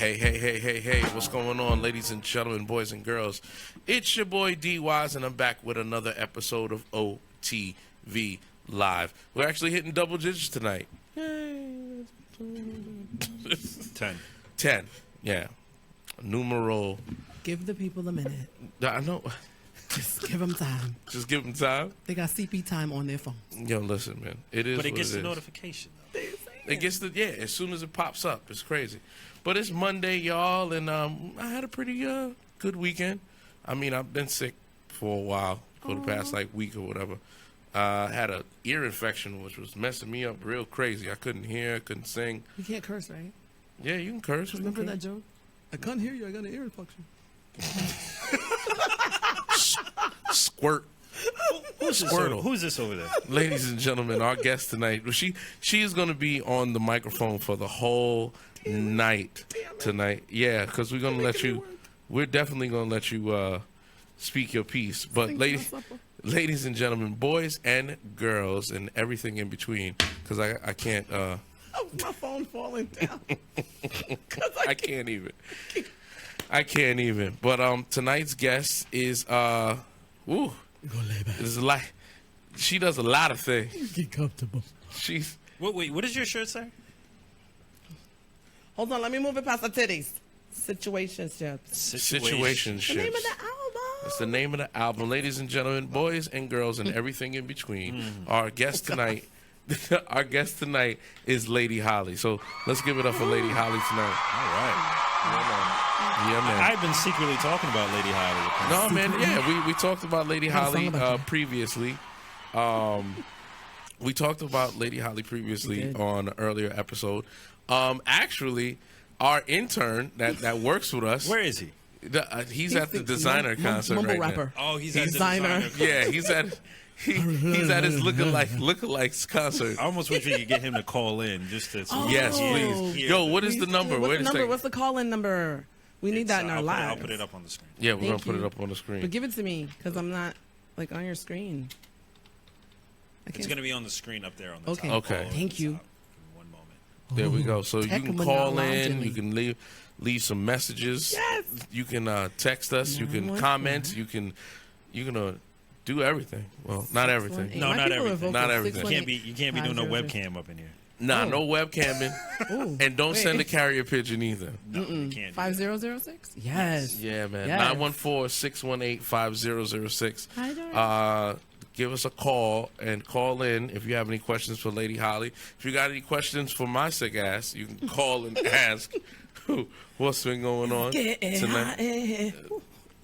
Hey, what's going on, ladies and gentlemen, boys and girls? It's your boy D-Wise, and I'm back with another episode of OTV Live. We're actually hitting double digits tonight. Yay. 10, yeah. Numero. Give the people a minute. I know. Just give them time. Just give them time? They got CP time on their phone. Yo, listen, man. It is. But it what gets it the is. notification, though. It gets the, as soon as it pops up. It's crazy. But it's Monday, y'all, and I had a pretty good weekend. I mean, I've been sick for a while, for the past, week or whatever. Had an ear infection, which was messing me up real crazy. I couldn't hear, couldn't sing. You can't curse, right? Yeah, you can curse. Remember that joke? I can't hear you. I got an ear infection. Squirt. Who's this over there? Ladies and gentlemen, our guest tonight, she is going to be on the microphone for the whole night tonight. Yeah, because we're going to let you, we're definitely going to let you speak your piece. But ladies and gentlemen, boys and girls and everything in between, because I can't. Oh, my phone falling down. I can't even. I can't even. But tonight's guest is ooh. Go lay back. It's like she does a lot of things. Get comfortable. She's Wait, what does your shirt say? Hold on, let me move it past the titties. Situationships. Situationships. The name of the album. It's the name of the album, ladies and gentlemen, boys and girls, and everything in between. Our guest tonight, our guest tonight is Lady Holly. So let's give it up for Lady Holly tonight. All right. Yeah, man. I've been secretly talking about Lady Holly. No, man. Yeah, we talked about Lady Holly previously. We talked about Lady Holly previously on an earlier episode. Actually, our intern that works with us. Where is he? He's at the designer concert right rapper. now. Oh, he's at the designer. Yeah, he's at his lookalikes concert. I almost wish we could get him to call in just to. Yes, please. Yo, what is the number? What's the call-in number? We need that in our lives. I'll put it up on the screen. Yeah, we're going to put it up on the screen. But give it to me, because I'm not, on your screen. It's going to be on the screen up there on the top. Okay. Thank you. One moment. There we go. So you can call in. Technologically. You can leave some messages. Yes. You can text us. You can comment. You can do everything. Well, not everything. No, not everything. Not everything. You can't be doing no webcam up in here. Nah, no webcamming. And don't send a carrier pigeon either. No, you can't. 5006? Yes. Yeah, man. Yes. 914-618-5006. Give us a call and call in if you have any questions for Lady Holly. If you got any questions for my sick ass, you can call and ask what's been going on tonight.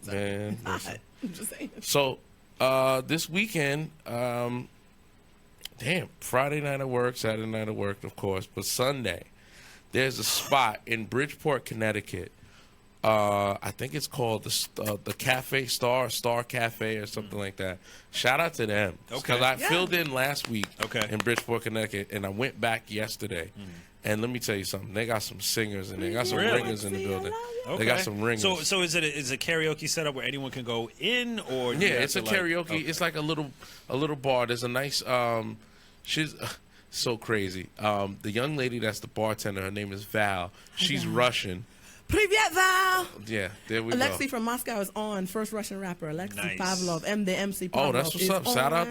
Man, listen. I'm just saying. So this weekend, Friday night at work, Saturday night at work, of course, but Sunday, there's a spot in Bridgeport, Connecticut. I think it's called the Cafe Star Cafe or something like that. Shout out to them. Because I filled in last week in Bridgeport, Connecticut, and I went back yesterday. And let me tell you something. They got some singers and they got some ringers in the building. They got some ringers. So is it a karaoke setup where anyone can go in, or it's a karaoke. It's like a little bar. There's a nice she's so crazy. The young lady that's the bartender, her name is Val. She's Russian. Privyet, Val! Yeah, there we go. Alexei from Moscow is on. First Russian rapper, Alexei Pavlov, the MC Pavlov. Oh, that's what's up.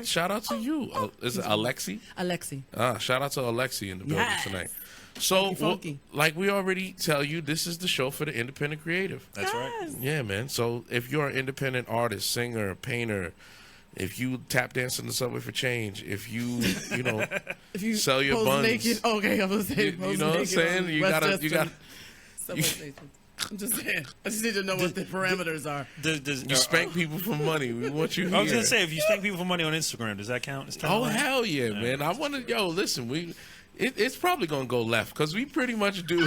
Shout out to you. Is it Alexei? Alexei. Shout out to Alexei in the building tonight. So, like we already tell you, this is the show for the independent creative. That's right. Yeah, man. So if you're an independent artist, singer, painter, if you tap dance in the subway for change, if you sell your buns, naked. Okay, I was saying, you know what I'm saying? You got. I'm just saying. I just need to know what the parameters are. You spank people for money. We want you here. I was going to say, if you spank people for money on Instagram, does that count? Hell yeah, man. I want to, listen, it's probably going to go left because we pretty much do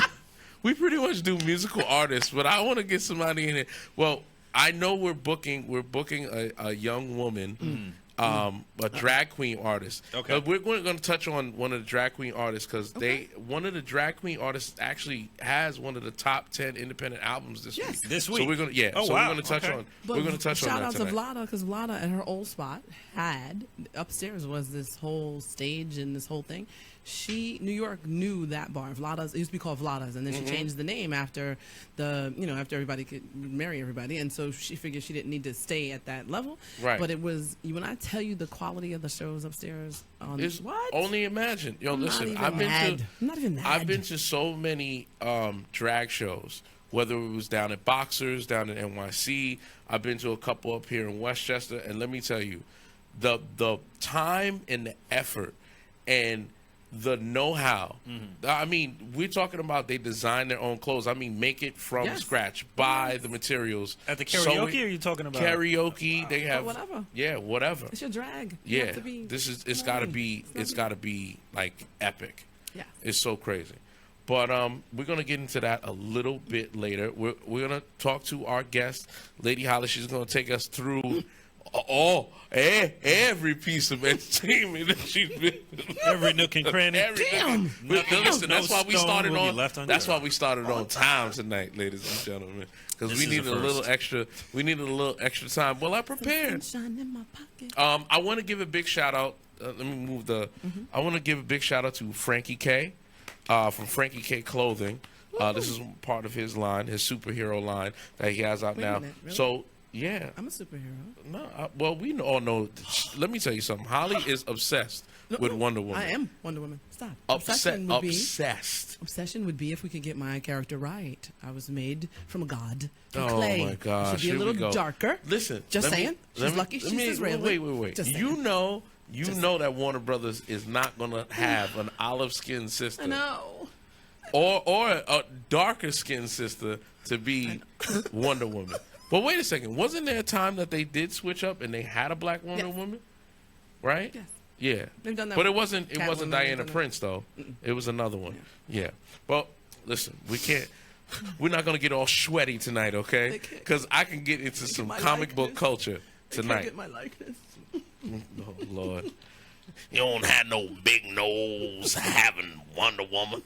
musical artists, but I want to get somebody in here. Well, I know we're booking a young woman a drag queen artist. Okay. We're going to touch on one of the drag queen artists because one of the drag queen artists actually has one of the top 10 independent albums this week. This week. So we're going to Oh, so wow. we're going to touch Okay. on But we're going to touch on shout that out to tonight. Vlada, because Vlada at her old spot had upstairs was this whole stage and this whole thing. New York knew that bar. Vlada's, it used to be called Vlada's, and then she changed the name after after everybody could marry everybody, and so she figured she didn't need to stay at that level. Right. But it was when I tell you the quality of the shows upstairs on It's what? only imagine. Yo, I'm listen, not even mad. I'm not even mad. I've been to so many drag shows, whether it was down at Boxers, down in NYC. I've been to a couple up here in Westchester, and let me tell you, the time and the effort and the know-how. I mean, we're talking about they design their own clothes. I mean, make it from Yes. scratch, buy the materials. At the sew karaoke, it- or are you talking about karaoke? They have whatever. Yeah, whatever. It's your drag. You Yeah, have to be it's got to be like epic. Yeah. It's so crazy. But we're gonna get into that a little bit later. We're gonna talk to our guest, Lady Holly. She's gonna take us through every piece of entertainment that she's been. every nook and cranny? Damn. Listen, No that's why we stone started will be on. left unturned. That's why we started on time tonight, ladies and gentlemen, because This we is needed a a little first. extra. We needed a little extra time. Well, I prepared. Sunshine in my pocket. I want to give a big shout out. Let me move the. I want to give a big shout out to Frankie K, from Frankie K Clothing. This is part of his line, his superhero line that he has out Wait a now. minute, really? So yeah, I'm a superhero. no, well we all know. Let me tell you something. Holly is obsessed with Wonder Woman. I am Wonder Woman. Stop. Obsessed. Obsession would be if we could get my character right. I was made from a god. From Oh clay. my gosh! It should be Here a we little go. darker. Listen, Just let me- saying. let She's me- lucky let she's me- Israeli. Wait. Just You saying. know that Warner Brothers is not gonna have an olive skinned sister I know. or a darker skinned sister to be Wonder Woman. But wait a second, wasn't there a time that they did switch up and they had a black Wonder Yes. Woman? Right? Yes. Yeah. They've done that But it with wasn't Catwoman, they've Diana done that. Prince though. It was another one. Yeah. Well, listen, we're not gonna get all sweaty tonight, okay? They can't- Because I can get into some my comic book likeness. culture They can't tonight. get my likeness. Oh Lord. You don't have no big nose having Wonder Woman.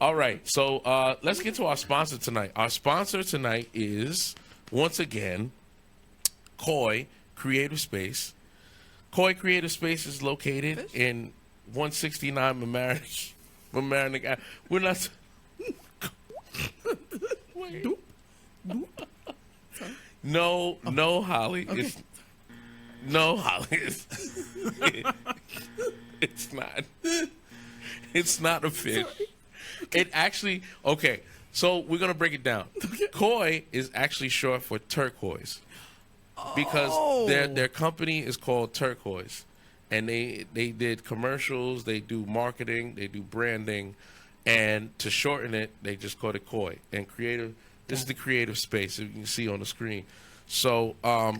All right, so let's get to our sponsor tonight. Our sponsor tonight is, once again, Koi Creative Space. Koi Creative Space is located in 169 Mamaroneck Ave. We're not... Wait. No, Holly. Okay. No, Holly. It's not. It's not a fish. It actually, okay, so we're going to break it down. Koi is actually short for turquoise because their company is called Turquoise. And they did commercials, they do marketing, they do branding, and to shorten it, they just called it Koi. And this is the creative space that you can see on the screen. So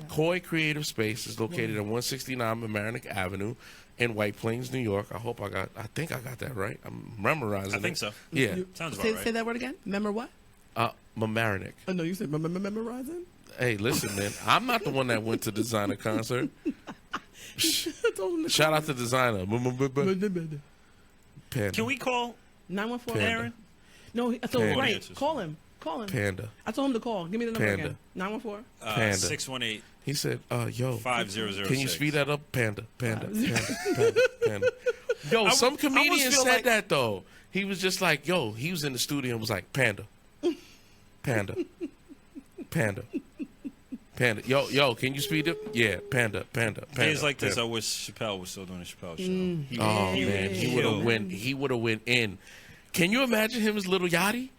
Koi Creative Space is located at 169 Mamaroneck Avenue in White Plains, New York. I think I got that right. I'm memorizing I think it. so. Yeah. Sounds about Say right. that word again. Remember what? Mamaroneck. Oh, no, you said memorizing? Hey, listen, man. I'm not the one that went to Designer concert. I told him to Shout out to Designer. Panda. Can we call 914 Panda. Aaron? No, I told him, Panda. right. Call him. Panda. I told him to call. Give me the number Panda. again. 914. Panda. 618-5006. He said, yo, can you speed that up? Panda. Yo, some comedian feel said like- that, though. He was just like, yo, he was in the studio and was like, Panda. Yo, can you speed it? Yeah, Panda. Days like this, Panda. I wish Chappelle was still doing the Chappelle show. Oh, man, he would have went in. Can you imagine him as Little Yachty?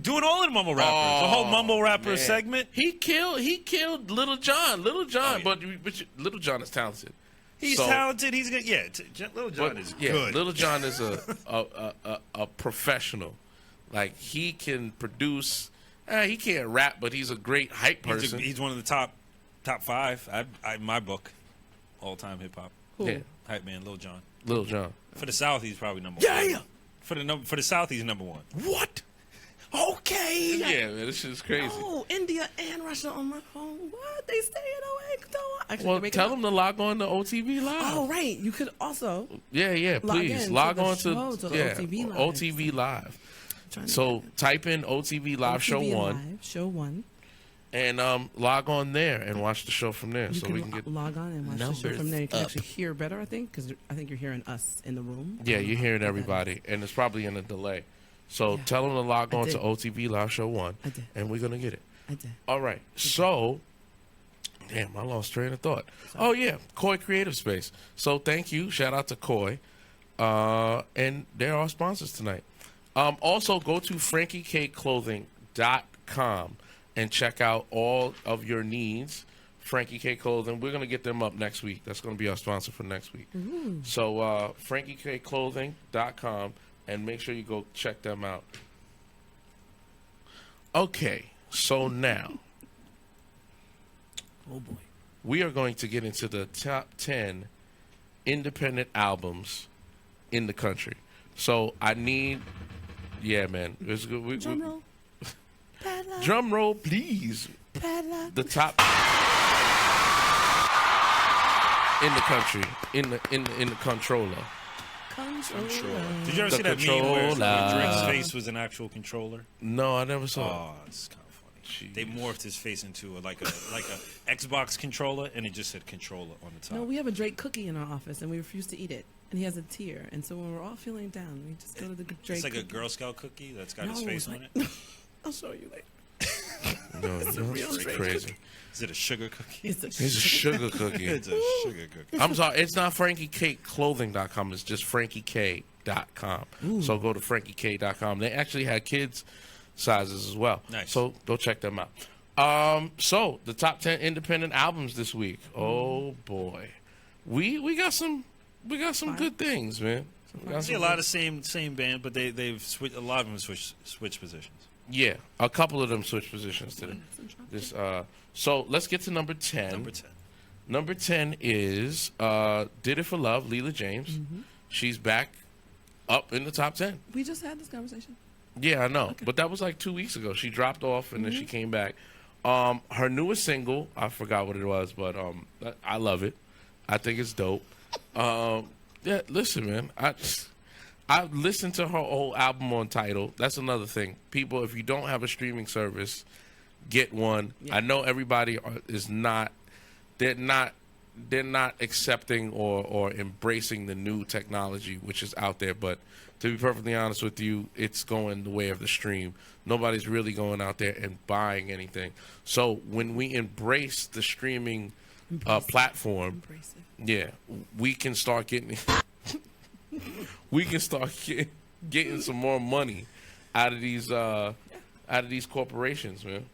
Doing all the mumble rappers. The whole mumble rapper man. segment. He killed Little John. Little John, yeah. but Little John is talented. He's So- talented. He's good. Yeah, Little John But, is yeah, good. Little John is a professional. Like, he can produce. He can't rap, but he's a great hype person. He's one of the top 5. In my book, all time hip hop. Yeah, Hype man, Lil Jon. Little John. For the South, he's probably number Yeah, one. yeah. For the South, he's number one. What? Okay. Yeah, man, this shit's crazy. Oh, India and Russia on my phone. What? They staying awake? Actually, Well, they're making tell up. them to log on to OTV Live. Oh, right. You could also Yeah, log please in log to the on show, to to the OTV Live. OTV Live. trying to So get type in OTV Live Show OTV 1 Live, Show 1. and log on there and watch the show from there. You So can we can get log on and watch the show numbers from there. You can up. actually hear better, I think, because I think you're hearing us in the room. Yeah, you're hearing That is- everybody, and it's probably in a delay. So Yeah. tell them to log I on to did. OTV Live Show 1, I did. and we're going to get it. I did. All right. So, damn, I lost train of thought. Oh, yeah, Koi Creative Space. So thank you. Shout out to Koi. And they're our sponsors tonight. Also, go to FrankieKClothing.com and check out all of your needs. Frankie K Clothing. We're going to get them up next week. That's going to be our sponsor for next week. So, FrankieKClothing.com, and make sure you go check them out. Okay, so now Oh, boy. we are going to get into the top 10 independent albums in the country. So I need, yeah, man. It's good. Drum roll. Padlock. Drum roll, please. Padlock. The top in the country, in the controller. Controller. Did you ever The see that meme where controller. Drake's face was an actual controller? No, I never saw. Oh, it's kind of funny. They morphed his face into like a Xbox controller, and it just said controller on the top. No, we have a Drake cookie in our office, and we refuse to eat it. And he has a tear. And so when we're all feeling down, we just go to the Drake It's like a cookie. Girl Scout cookie that's got his No, face it's on it. like- I'll show you later. No, a real it's Drake crazy. Is it a sugar cookie? It's a It's a sugar cookie. It's a sugar cookie. I'm sorry, it's not FrankieKClothing.com. It's just FrankieK.com. So go to FrankieK.com. They actually had kids sizes as well. Nice. So go check them out. So the top 10 independent albums this week. Oh boy, we got some good things, man. We I got see some a lot of same band, but they've switched. A lot of them switch positions. yeah, a couple of them switch positions today. This so let's get to number 10. Number 10. Number 10 is Did It For Love, Leela James. She's back up in the top 10. We just had this conversation. Yeah, I know. But that was like 2 weeks ago. She dropped off and then she came back. Her newest single, I forgot what it was, but I love it. I think it's dope. Yeah, listen, man. I've listened to her whole album on Tidal. That's another thing. People, if you don't have a streaming service, get one. Yeah. I know everybody is not. They're not accepting or embracing the new technology which is out there. But to be perfectly honest with you, it's going the way of the stream. Nobody's really going out there and buying anything. So when we embrace the streaming platform, Embrace it. yeah, we can start getting getting some more money out of these corporations, man.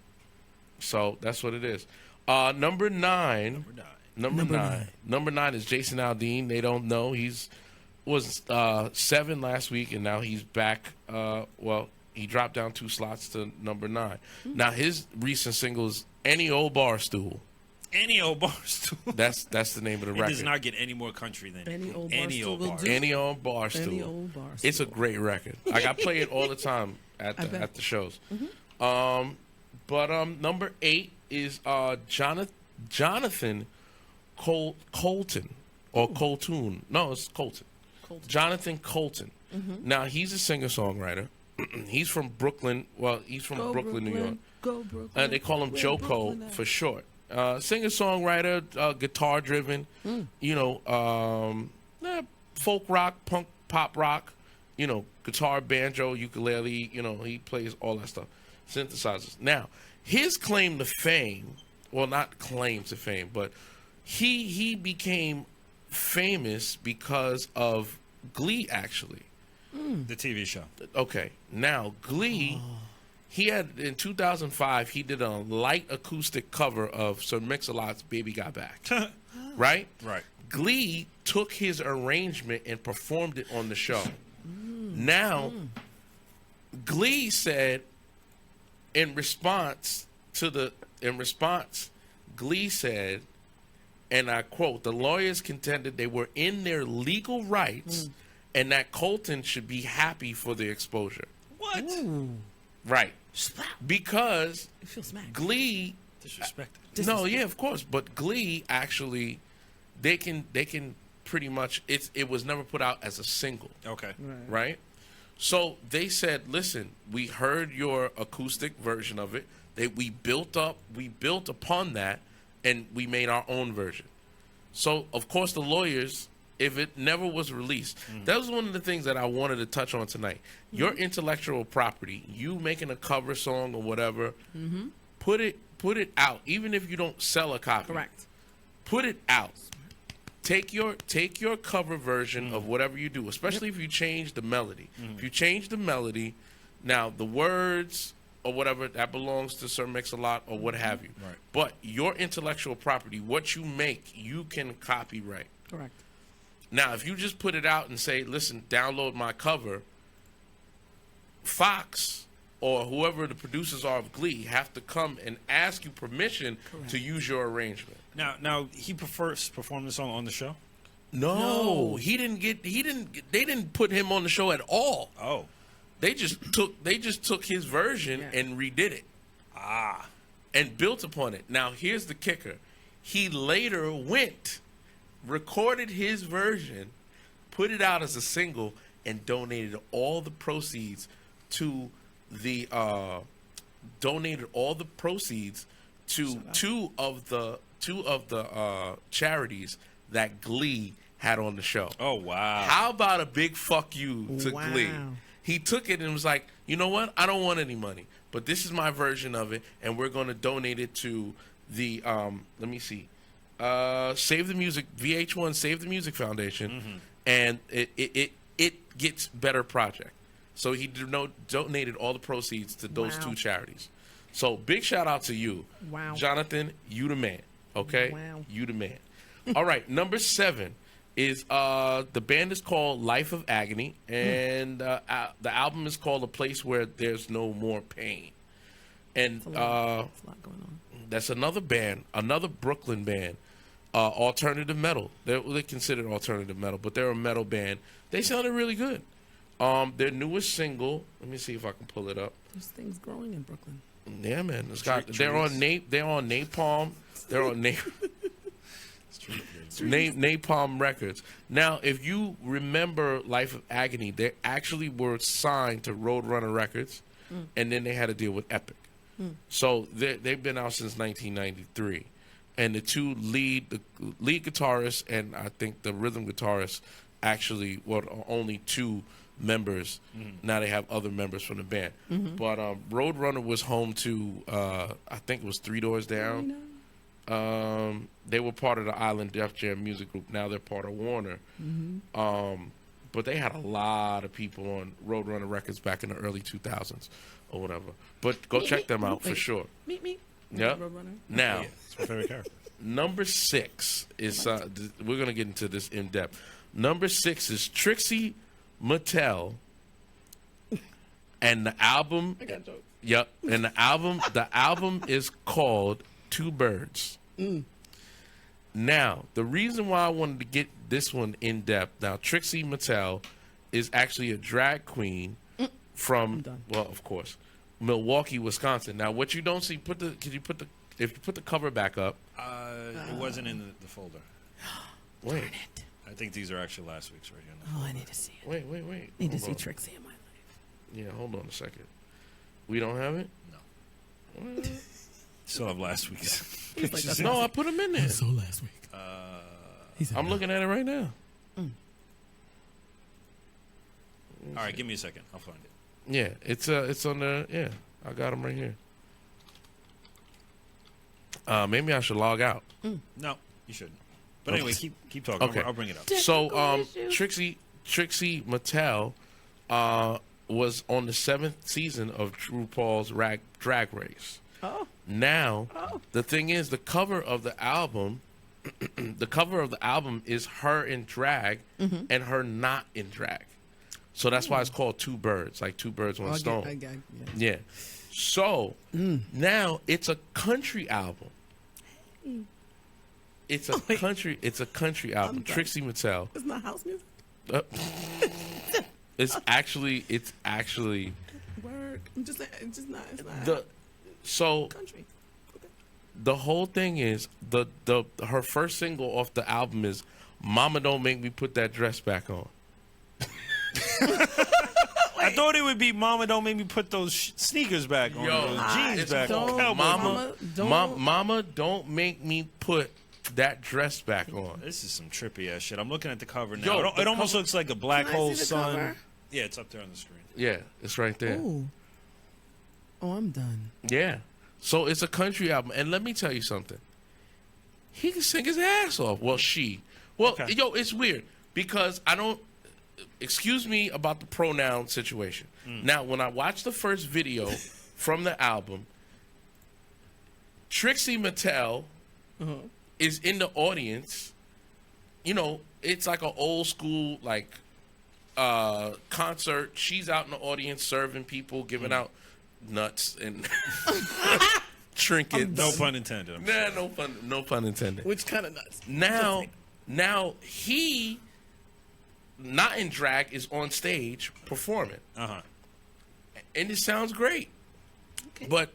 So that's what it is. Number nine is Jason Aldean. They don't know was 7 last week, and now he's back. He dropped down 2 slots to number 9. Now his recent single is Any Old Bar Stool. Any old bar stool. That's the name of the It record. does not get any more country than Any old bar any stool old will bar. do. Any Old Bar Stool. Any old bar It's a stool. great record. Like I play it all the time at I bet. the shows. But number 8 is Jonathan Colton or Coltoon. No, it's Colton. Colton. Jonathan Colton. Now he's a singer-songwriter. He's from Brooklyn. Well, he's from Go Brooklyn, New York. Go Brooklyn. They call him Where Joko Brooklyn at? for short. Singer-songwriter, guitar-driven. Folk rock, pop rock. Guitar, banjo, ukulele. He plays all that stuff. Synthesizers. Now, his claim to fame, well, not claim to fame, but he became famous because of Glee, actually. The TV show. Okay, now Glee, he had in 2005 he did a light acoustic cover of Sir Mix-a-Lot's "Baby Got Back," right? Right. Glee took his arrangement and performed it on the show. Now, Glee said in response, Glee said, and I quote, "The lawyers contended they were in their legal rights." And that Colton should be happy for the exposure. What? Right. Because You feel smacked. Glee. Disrespected. No, yeah, of course. But Glee actually, they can pretty much. It was never put out as a single. Okay. Right. So they said, listen, we heard your acoustic version of it. We built upon that, and we made our own version. So of course the lawyers, if it never was released, that was one of the things that I wanted to touch on tonight. Your intellectual property, you making a cover song or whatever, put it out, even if you don't sell a copy. Correct. Put it out. Take your cover version of whatever you do, especially if you change the melody. If you change the melody, now the words or whatever, that belongs to Sir Mix-a-Lot or what have you. Right. But your intellectual property, what you make, you can copyright. Correct. Now, if you just put it out and say, listen, download my cover, Fox or whoever the producers are of Glee have to come and ask you permission to use your arrangement. Now he prefers perform the song on the show. No, they didn't put him on the show at all. Oh, They just took his version and redid it. And built upon it. Now here's the kicker. He later recorded his version, put it out as a single, and donated all the proceeds to the two of the charities that Glee had on the show. Oh wow! How about a big fuck you to Glee? He took it and was like, you know what? I don't want any money, but this is my version of it, and we're going to donate it to the let me see, Save the Music, VH1 Save the Music Foundation, and it gets better project. So he donated all the proceeds to those two charities. So big shout out to you, Jonathan. You the man. Okay, you the man. All right, number 7 is the band is called Life of Agony, and the album is called A Place Where There's No More Pain. And that's a lot going on. That's another band, another Brooklyn band, alternative metal. They're considered alternative metal, but they're a metal band. They sounded really good. Their newest single, let me see if I can pull it up. There's things growing in Brooklyn. Yeah, man. They're on Napalm. They're on Napalm Records. Now, if you remember Life of Agony, they actually were signed to Roadrunner Records, and then they had to deal with Epic. So they've been out since 1993. And the two lead guitarist and I think the rhythm guitarist actually were only 2 members. Now they have other members from the band. But Roadrunner was home to, I think it was 3 Doors Down. They were part of the Island Def Jam music group. Now they're part of Warner. But they had a lot of people on Roadrunner Records back in the early 2000s or whatever. But go check them out for sure. Me. Yep. Now, it's my favorite character. number 6 is we're gonna get into this in depth. Number 6 is Trixie Mattel, and the album. I got jokes. Yep, and the album is called Two Birds. Now, the reason why I wanted to get this one in depth. Now, Trixie Mattel is actually a drag queen from, well, of course, Milwaukee, Wisconsin. Now, what you don't see, if you put the cover back up. It wasn't in the folder. Wait. Darn it. I think these are actually last week's right here. Oh, I need to see it. Wait. I need to see Trixie in my life. Yeah, hold on a second. We don't have it? No. Still have last week's pictures. No, I put them in there. So last week. I'm looking at it right now. All right, give me a second. I'll find it. Yeah, it's on the, yeah, I got them right here. Maybe I should log out. No, you shouldn't. But anyway, keep talking. Okay. I'll bring it up. So, Trixie Mattel was on the 7th season of RuPaul's Drag Race. Oh. Now, the thing is, the cover of the album, is her in drag and her not in drag. So that's why it's called Two Birds, like 2 birds, 1 stone. Yeah. So now it's a country album. It's a country album. Trixie Mattel. It's not house music. It's actually Word. I'm just saying, it's just not. It's not So country. Okay. the whole thing is her first single off the album is "Mama Don't Make Me Put That Dress Back On." I thought it would be "Mama Don't Make Me Put Those Sneakers Back on." Those jeans back on. Mama, don't make me put that dress back on. This is some trippy ass shit. I'm looking at the cover now. Yo, it almost looks like a black Can I hole see the sun. cover? Yeah, it's up there on the screen. Yeah, it's right there. Ooh. Oh, I'm done. Yeah. So it's a country album. And let me tell you something. He can sing his ass off. Well, she. Well, Okay. yo, it's weird because I don't. Excuse me about the pronoun situation. Now, when I watched the first video from the album, Trixie Mattel is in the audience. You know, it's like an old school like concert. She's out in the audience serving people, giving out nuts and trinkets. No pun intended. I'm Nah, sorry. no pun intended. Which kind of nuts? Now he, not in drag, is on stage performing, Uh-huh. and it sounds great. Okay. But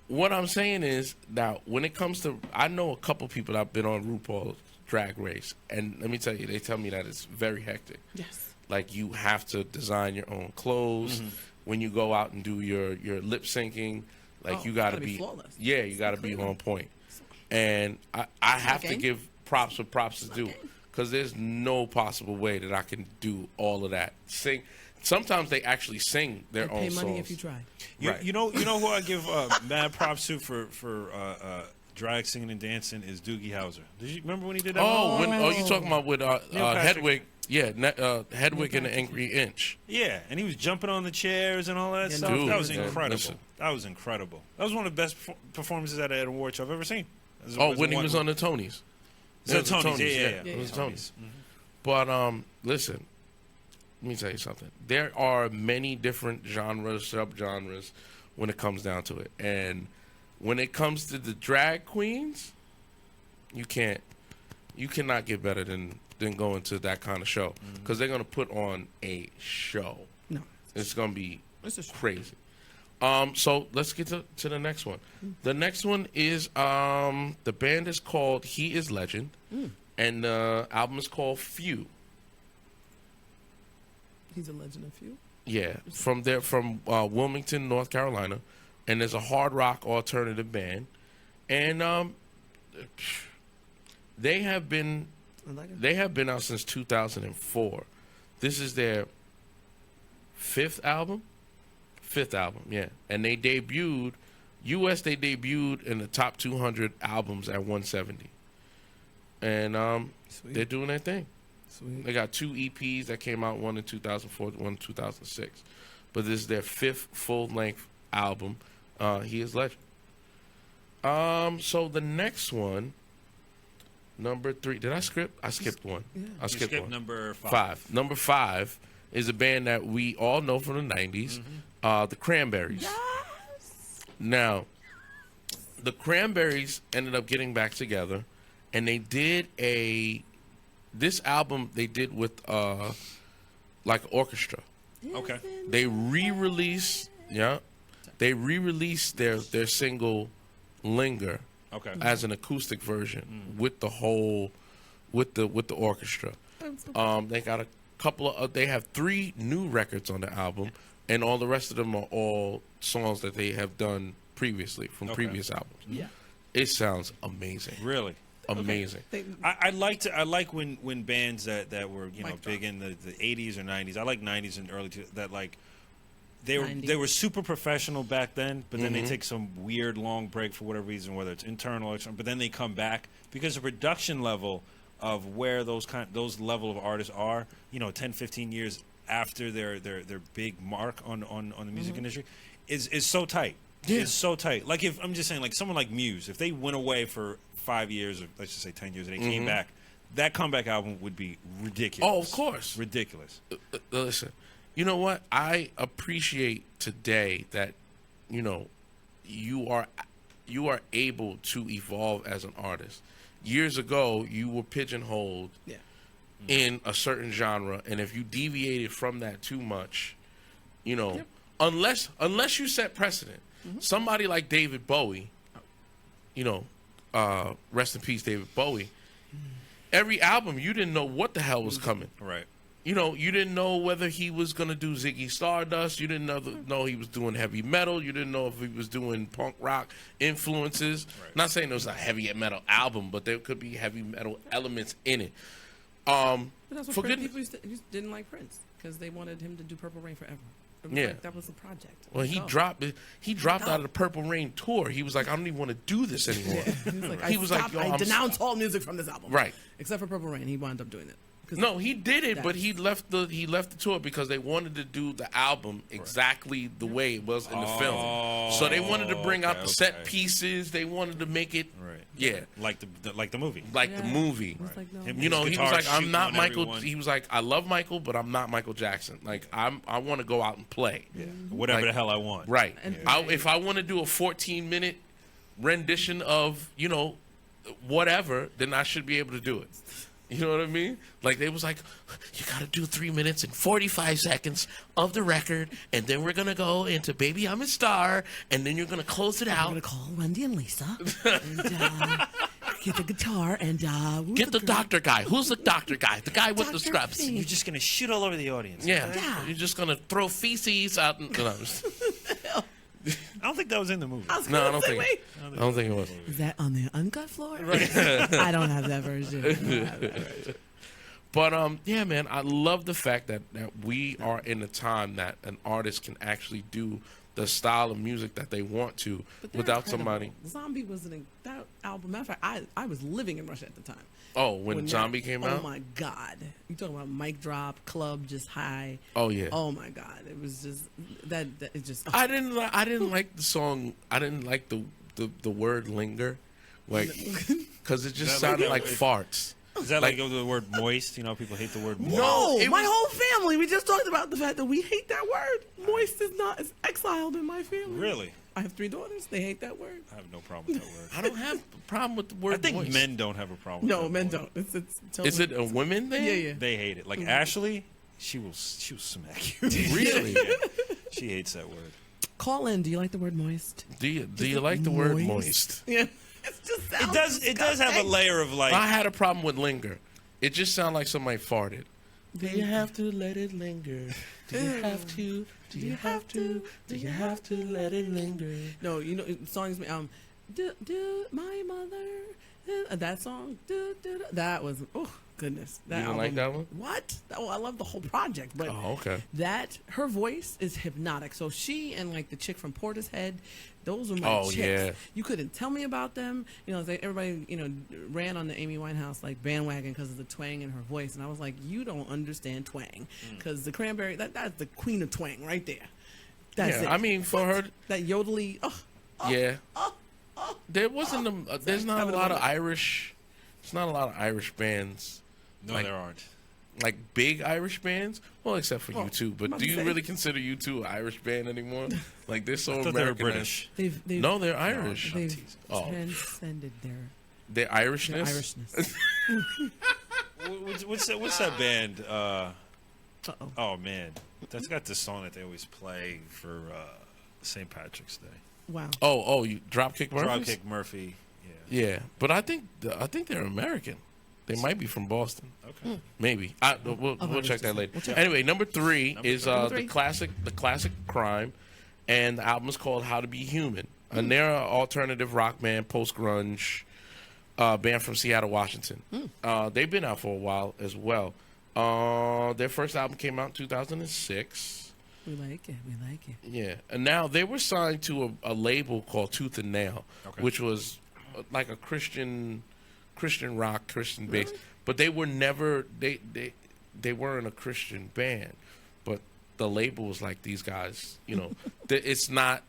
what I'm saying is, now when it comes to, I know a couple people that have been on RuPaul's Drag Race, and let me tell you, they tell me that it's very hectic. Yes. Like you have to design your own clothes when you go out and do your lip syncing. Like Oh, you got to gotta be be flawless. Yeah, you got to be Clean. on point. And I have to game. give props where props is due, game. because there's no possible way that I can do all of that. Sing. Sometimes they actually sing their Pay own money songs. if you try. Right. You know who I give mad props to for drag singing and dancing is Doogie Howser. Did you remember when he did that? You talking about with Patrick. Hedwig? Yeah, Hedwig and the Angry Inch. Yeah, and he was jumping on the chairs and all that Yeah, stuff. dude, That was man, incredible. listen. That was incredible. That was one of the best performances at an award show I've ever seen. When he was on the Tonys. So It was the Tony's, yeah. It was Tony's. Tony's. But listen, let me tell you something. There are many different genres, subgenres, when it comes down to it. And when it comes to the drag queens, you cannot get better than going to that kind of show, because they're gonna put on a show. No. It's gonna be It's a show. crazy. So let's get to the next one. The next one is the band is called He Is Legend, and the album is called Few. He's a legend of you. Yeah, from Wilmington, North Carolina, and there's a hard rock alternative band, and they have been I like it. they have been out since 2004. This is their fifth album, yeah, and they debuted in the top 200 albums at 170, and Sweet. they're doing their thing. Sweet. They got 2 EPs that came out, one in 2004, one in 2006. But this is their 5th full-length album. He Is Legend. So the next one, number 3. Did I skip? I skipped one. Yeah. I skipped Skip one. number 5. 5. Number 5 is a band that we all know from the 90s, the Cranberries. Yes. Now, the Cranberries ended up getting back together, and they did this album they did with like orchestra. Okay. They re-released their single Linger Okay. as an acoustic version with the whole with the orchestra. They got a couple of they have 3 new records on the album, and all the rest of them are all songs that they have done previously from previous albums. Yeah. It sounds amazing. Really? Amazing. I like when bands that were Mic drop. big in the 80s or 90s. I like 90s and early that like they 90s. were super professional back then, but then they take some weird long break for whatever reason, whether it's internal or external. But then they come back because the production level of where those level of artists are, 10, 15 years after their big mark on the music industry, is so tight. Yeah. It's so tight. Like if I'm just saying, like someone like Muse, if they went away for 5 years or let's just say 10 years and they came back, that comeback album would be ridiculous. Oh, of course. Ridiculous. Listen, you know what? I appreciate today that, you are able to evolve as an artist. Years ago, you were pigeonholed Yeah. in a certain genre, and if you deviated from that too much, unless you set precedent. Somebody like David Bowie, rest in peace, David Bowie. Every album, you didn't know what the hell was coming. Right. You didn't know whether he was going to do Ziggy Stardust. You didn't know he was doing heavy metal. You didn't know if he was doing punk rock influences. Right. Not saying it was a heavy metal album, but there could be heavy metal elements in it. But that's what people didn't like Prince because they wanted him to do Purple Rain forever. It was like, that was the project. Well, he dropped out of the Purple Rain tour. He was like, I don't even want to do this anymore. He was like, I denounce all music from this album. Right. Except for Purple Rain. He wound up doing it. No, he did it, but he left the tour because they wanted to do the album exactly the way it was in the film. So they wanted to bring out the set pieces. They wanted to make it, like the movie, the movie. Like, no. He was like, I'm not Michael. Everyone. He was like, I love Michael, but I'm not Michael Jackson. Like I want to go out and play, whatever the hell I want. Right. If I want to do a 14-minute rendition of whatever, then I should be able to do it. You know what I mean? Like, they was like, you got to do 3 minutes and 45 seconds of the record, and then we're going to go into Baby I'm a Star, and then you're going to close it out. I'm going to call Wendy and Lisa, and get the guitar, and get the doctor guy. Who's the doctor guy? The guy with the scrubs. You're just going to shoot all over the audience. Yeah. You're just going to throw feces out. I don't think that was in the movie. I don't think it was. Is that on the uncut floor? I don't have that version. But yeah, man, I love the fact that we are in a time that an artist can actually do the style of music that they want to without incredible. somebody. Zombie was that album. Matter of fact, I was living in Russia at the time. Oh, when Zombie came out? Oh my God! You talking about mic drop, club just high? Oh yeah. Oh my God! It was just that. It just. I didn't like the song. I didn't like the word linger, like because it just sounded like farts. Is that like the word moist? People hate the word moist. No, my whole family. We just talked about the fact that we hate that word. Moist is exiled in my family. Really? I have 3 daughters. They hate that word. I have no problem with that word. I don't have a problem with the word. I think moist. men don't have a problem. with No, that men word. don't. It's totally, Is it a women thing? Yeah. They hate it. Like Ashley, she will smack you. Really? Yeah. She hates that word. Call in. Do you like the word moist? Do you like the word moist? Yeah. It does have a layer of like. I had a problem with linger. It just sounded like somebody farted. Do you have to let it linger? Do you have to? Do you have to? Do you have to let it linger? No, songs. Do my mother? That song. That was goodness. That You didn't album, like that one? What? Oh, I love the whole project. But okay. Her voice is hypnotic. So she and like the chick from Portishead, those were my chicks. Yeah. You couldn't tell me about them. Everybody ran on the Amy Winehouse like bandwagon because of the twang in her voice, and I was like, you don't understand twang because the Cranberry that's the queen of twang right there. That's it. I mean, for her, that yodely. there wasn't. There's not a lot of Irish. There's not a lot of Irish bands. No, there aren't. Like big Irish bands, well, except for U2. But do you really consider U2 an Irish band anymore? Like they're so American. They were British. No, they're Irish. They've transcended their Irishness. What's that band? Oh man, that's got this song that they always play for St. Patrick's Day. Wow. Oh, you Dropkick Murphys? Dropkick Murphy. Yeah, but I think they're American. They might be from Boston. Okay. Maybe. We'll check that later. Anyway, number 3 is the classic Crime, and the album is called How to Be Human. And they're an alternative rock band, post-grunge band from Seattle, Washington. They've been out for a while as well. Their first album came out in 2006. We like it. Yeah. And now they were signed to a label called Tooth and Nail, which was like a Christian rock, Christian bass, but they were never they weren't a Christian band, but the label was like, these guys, it's not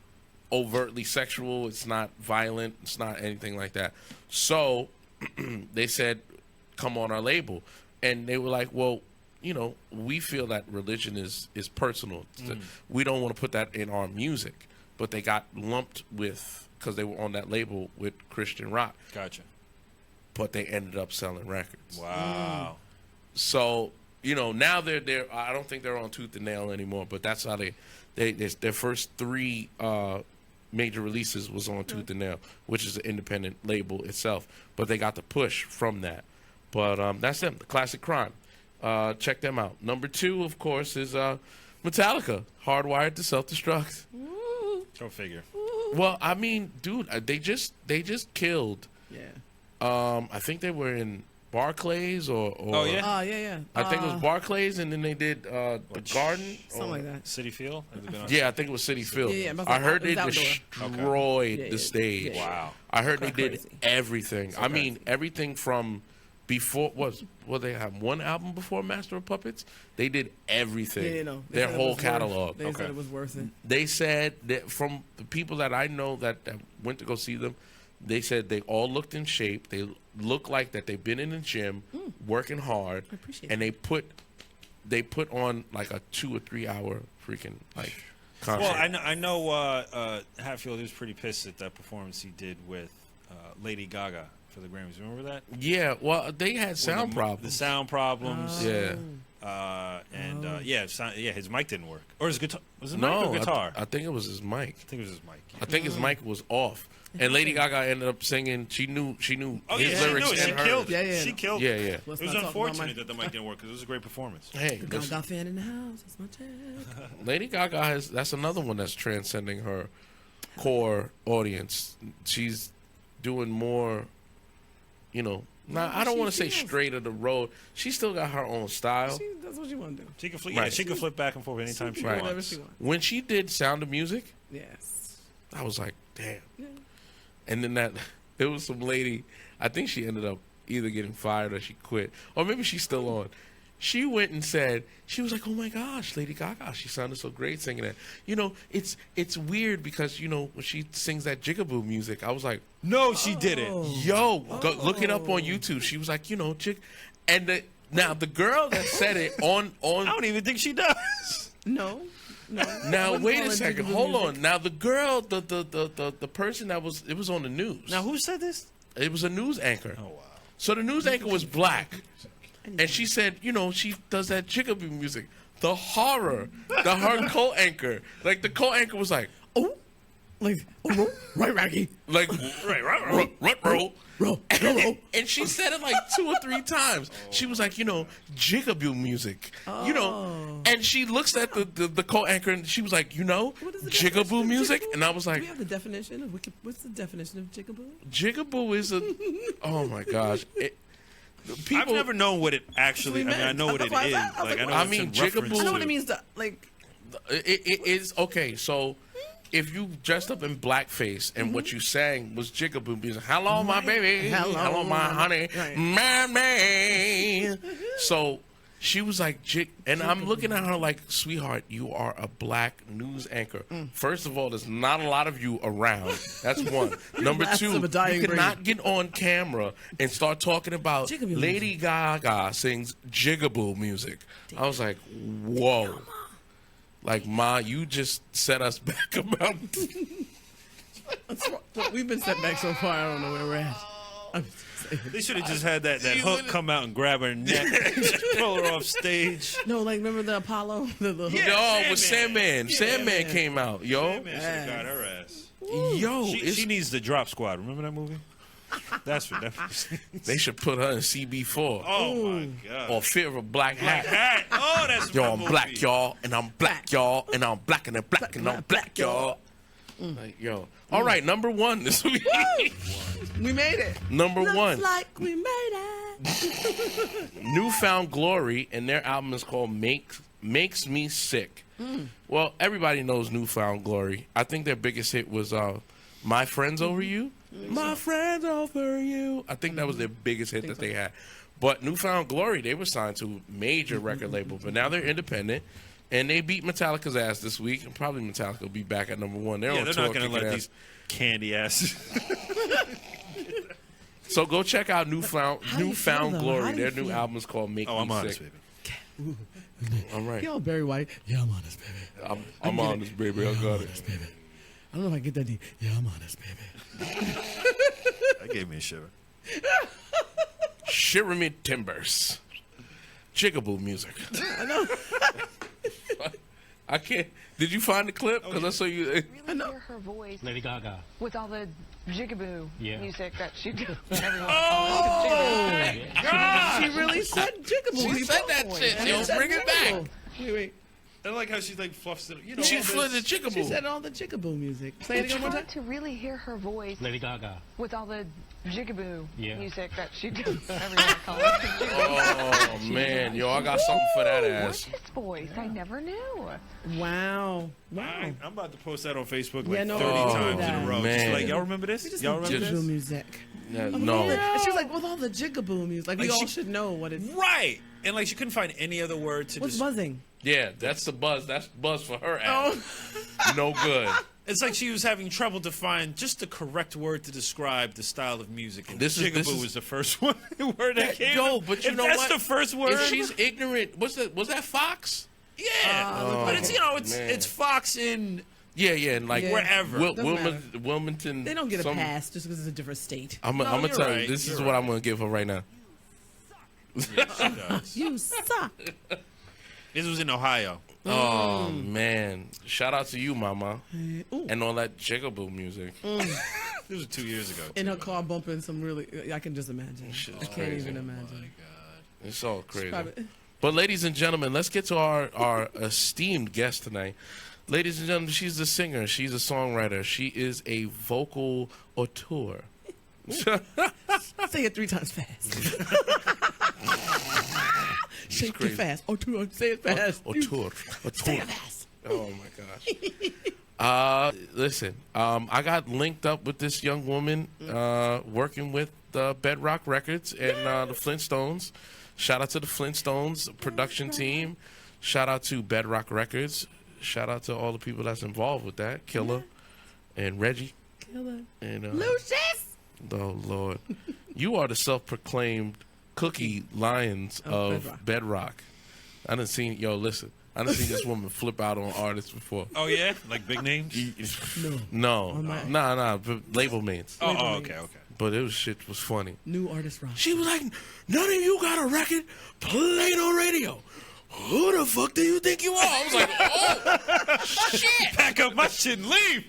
overtly sexual, it's not violent, it's not anything like that. So they said, come on our label, and they were like, well, we feel that religion is personal. We don't want to put that in our music, but they got lumped with, because they were on that label with Christian rock. Gotcha. But they ended up selling records. Wow. So, now they're I don't think they're on Tooth and Nail anymore, but that's how Their first 3 major releases was on Tooth and Nail, which is an independent label itself. But they got the push from that. But that's them, the Classic Crime. Check them out. Number 2, of course, is Metallica, Hardwired to Self-Destruct. Go figure. Well, I mean, dude, they just killed. Yeah. I think they were in Barclays or Oh, yeah? Oh, yeah. I think it was Barclays, and then they did the Garden. Something like that. City Field? Yeah, I think it was City Field. Yeah, yeah, I heard it they was destroyed Okay. the stage. Yeah. Wow. I heard they did Crazy. everything. I mean, everything from before they have one album before Master of Puppets. They did everything. Yeah, you know, they their said it whole was worth- catalog. They said it was worth it. They said that from the people that I know that went to go see them, they said they all looked in shape. They look like that they've been in the gym, working hard, I appreciate and they put on like a 2 or 3 hour freaking like concert. Well, I know Hatfield was pretty pissed at that performance he did with Lady Gaga for the Grammys. Remember that? Yeah, well, they had sound The problems. sound problems. Yeah. His mic didn't work. Or his guitar. Was it No, mic or guitar? I think it was his mic. I think it was his mic. I think his mic was off. And Lady Gaga ended up singing. She knew Oh, his yeah, she lyrics knew it. She and hers. killed. Yeah, yeah. She killed. Yeah, yeah. Let's It was not talk about unfortunate my- that the mic didn't work because it was a great performance. Hey, The Gaga fan in the house. That's my check. Lady Gaga that's another one that's transcending her core audience. She's doing more, I don't want to say straight of the road. She still got her own style. That's what you want to do. She can flip. Right. Yeah, she can flip back and forth anytime she Right. Whatever wants. she wants. When she did Sound of Music, Yes. I was like, damn. Yeah. And then there was some lady, I think she ended up either getting fired or she quit. Or maybe she's still on. She went and said, she was like, oh my gosh, Lady Gaga, she sounded so great singing that. It's weird because, when she sings that jigaboo music, I was like, No, she didn't. yo, go, look it up on YouTube. She was like, jig. And now the girl that said it on I don't even think she does. No. now Wouldn't wait call a it second, jigaboo hold music. on. Now the girl, the person it was on the news. Now, who said this? It was a news anchor. Oh, wow. So the news anchor was black. And she said, she does that jigaboo music. The horror. Her co-anchor. Like, the co-anchor was like, Oh. Like, oh, right, Raggy. like, roll. Roll. And she said it like 2 or 3 times. She was like, jigaboo music. And she looks at the co-anchor and she was like, What is the definition jigaboo of music? jigaboo? And I was Do like, we have the definition of what's the definition of jigaboo? jigaboo is oh my gosh. People, I've never known what it actually. I know what it is. That's why I was like, I know I it's mean, in reference jigaboo- I know what to. it means to, like, it is okay. So if you dressed up in blackface and what you sang was jigaboo music, hello my baby, hello my honey, Right. man. So she was like, and I'm looking at her like, sweetheart, you are a black news anchor. First of all, there's not a lot of you around. That's one. Number Last 2, of a dying you cannot breed. get on camera and start talking about Jigaboo Lady music. Gaga sings jigaboo music. I was like, whoa. Like, Ma, you just set us back about. We've been set back so far, I don't know where we're at. I'm just saying. They should have just had that hook come out and grab her neck, just pull her off stage. No, like, remember the Apollo? The hook? Yo, with Sandman. Sandman. Sandman came out. Yo, Man should have got her ass. yo, She needs the Drop Squad. Remember that movie? That's what. they should put her in CB4 Oh my god. or Fear of a Black Hat. Hat. Oh, that's Yo, my I'm movie. black, y'all, and I'm black, y'all, and I'm black, and I'm black, and I'm black, y'all. Like, yo. All right, number 1 this week. We made it. Number Looks 1, like we made it. Newfound Glory, and their album is called Makes Me Sick. Well, everybody knows Newfound Glory. I think their biggest hit was My Friends Over You. My Friends Over You. I think that was their biggest hit that they had. But Newfound Glory, they were signed to a major record label, but now they're independent. And they beat Metallica's ass this week, and probably Metallica will be back at number 1. They're Yeah, on they're tour not going to kicking let ass. these candy asses. So go check out do you Newfound feel, though? Glory. How do you Their new feel? album is called Make Oh, Me I'm honest, Sick. baby. All right. Y'all Barry White. Yeah, I'm honest, baby. I'm honest, baby. I got it. Baby. I don't know if I get that deep. Yeah, I'm honest, baby. That gave me a shiver. Shiver Me Timbers. Jigaboo music. I know. I can't. Did you find the clip? Because I saw you. Really hear her voice Lady Gaga. with all the jigaboo Yeah. music that she does. She really said jigaboo. She said that shit. Yo, bring it back. Wait. I like how she like fluffs it. You know, She all flew this- the chickaboo. She said all the jigaboo music. Play it It's again one time. hard to really hear her voice Lady Gaga. with all the jigaboo Yeah. music that she does. Whatever you want to call it. Oh man, yo, I got something for that Where's ass. his voice? I never knew. Wow. I'm about to post that on Facebook Yeah, like no, 30 don't do times in that. a row. Man. Just like, y'all remember this? Just Y'all some remember jigaboo this? music. Yeah, And no. she's like, with all the jigaboo music. Like, we Like all she- should know what it's. Right. And like she couldn't find any other word to What's just. buzzing? Yeah, that's the buzz. That's buzz for her ass. No good. It's like she was having trouble to find just the correct word to describe the style of music. And This is- jigaboo was the first word that came. Yo, but you if know that's what? the first word. If she's ignorant, was that Fox? Yeah, but it's man. it's Fox in Yeah, and like Yeah. wherever. Doesn't matter. Wilmington. They don't get a some- pass just because it's a different state. I'm No, gonna you're tell right. you. This is You're what right. I'm gonna give her right now. Yeah, she does. You suck. This was in Ohio. Oh man! Shout out to you, Mama, Ooh. and all that jigaboo music. This was 2 years ago. In her car bumping some really. I can just imagine. Shit's I can't crazy. even imagine. It's all crazy. Probably- But ladies and gentlemen, let's get to our esteemed guest tonight. Ladies and gentlemen, she's a singer. She's a songwriter. She is a vocal auteur. Say it 3 times fast. Shake it crazy. fast. Say it fast. Auteur. Say Auteur. it fast. Oh my gosh. Listen, I got linked up with this young woman working with Bedrock Records and the Flintstones. Shout out to the Flintstones production team. Shout out to Bedrock Records. Shout out to all the people that's involved with that. Killer and Reggie. Killer. And Lucius. oh Lord, you are the self-proclaimed cookie lions of Bedrock. Bedrock. I done seen listen. I done seen this woman flip out on artists before. Oh yeah, like big names. No, my- nah, label mates. Oh, okay. But it was shit was funny. New artist rock. She was like, "None of you got a record played on radio. Who the fuck do you think you are?" I was like, "Oh shit!" Pack up my shit and leave.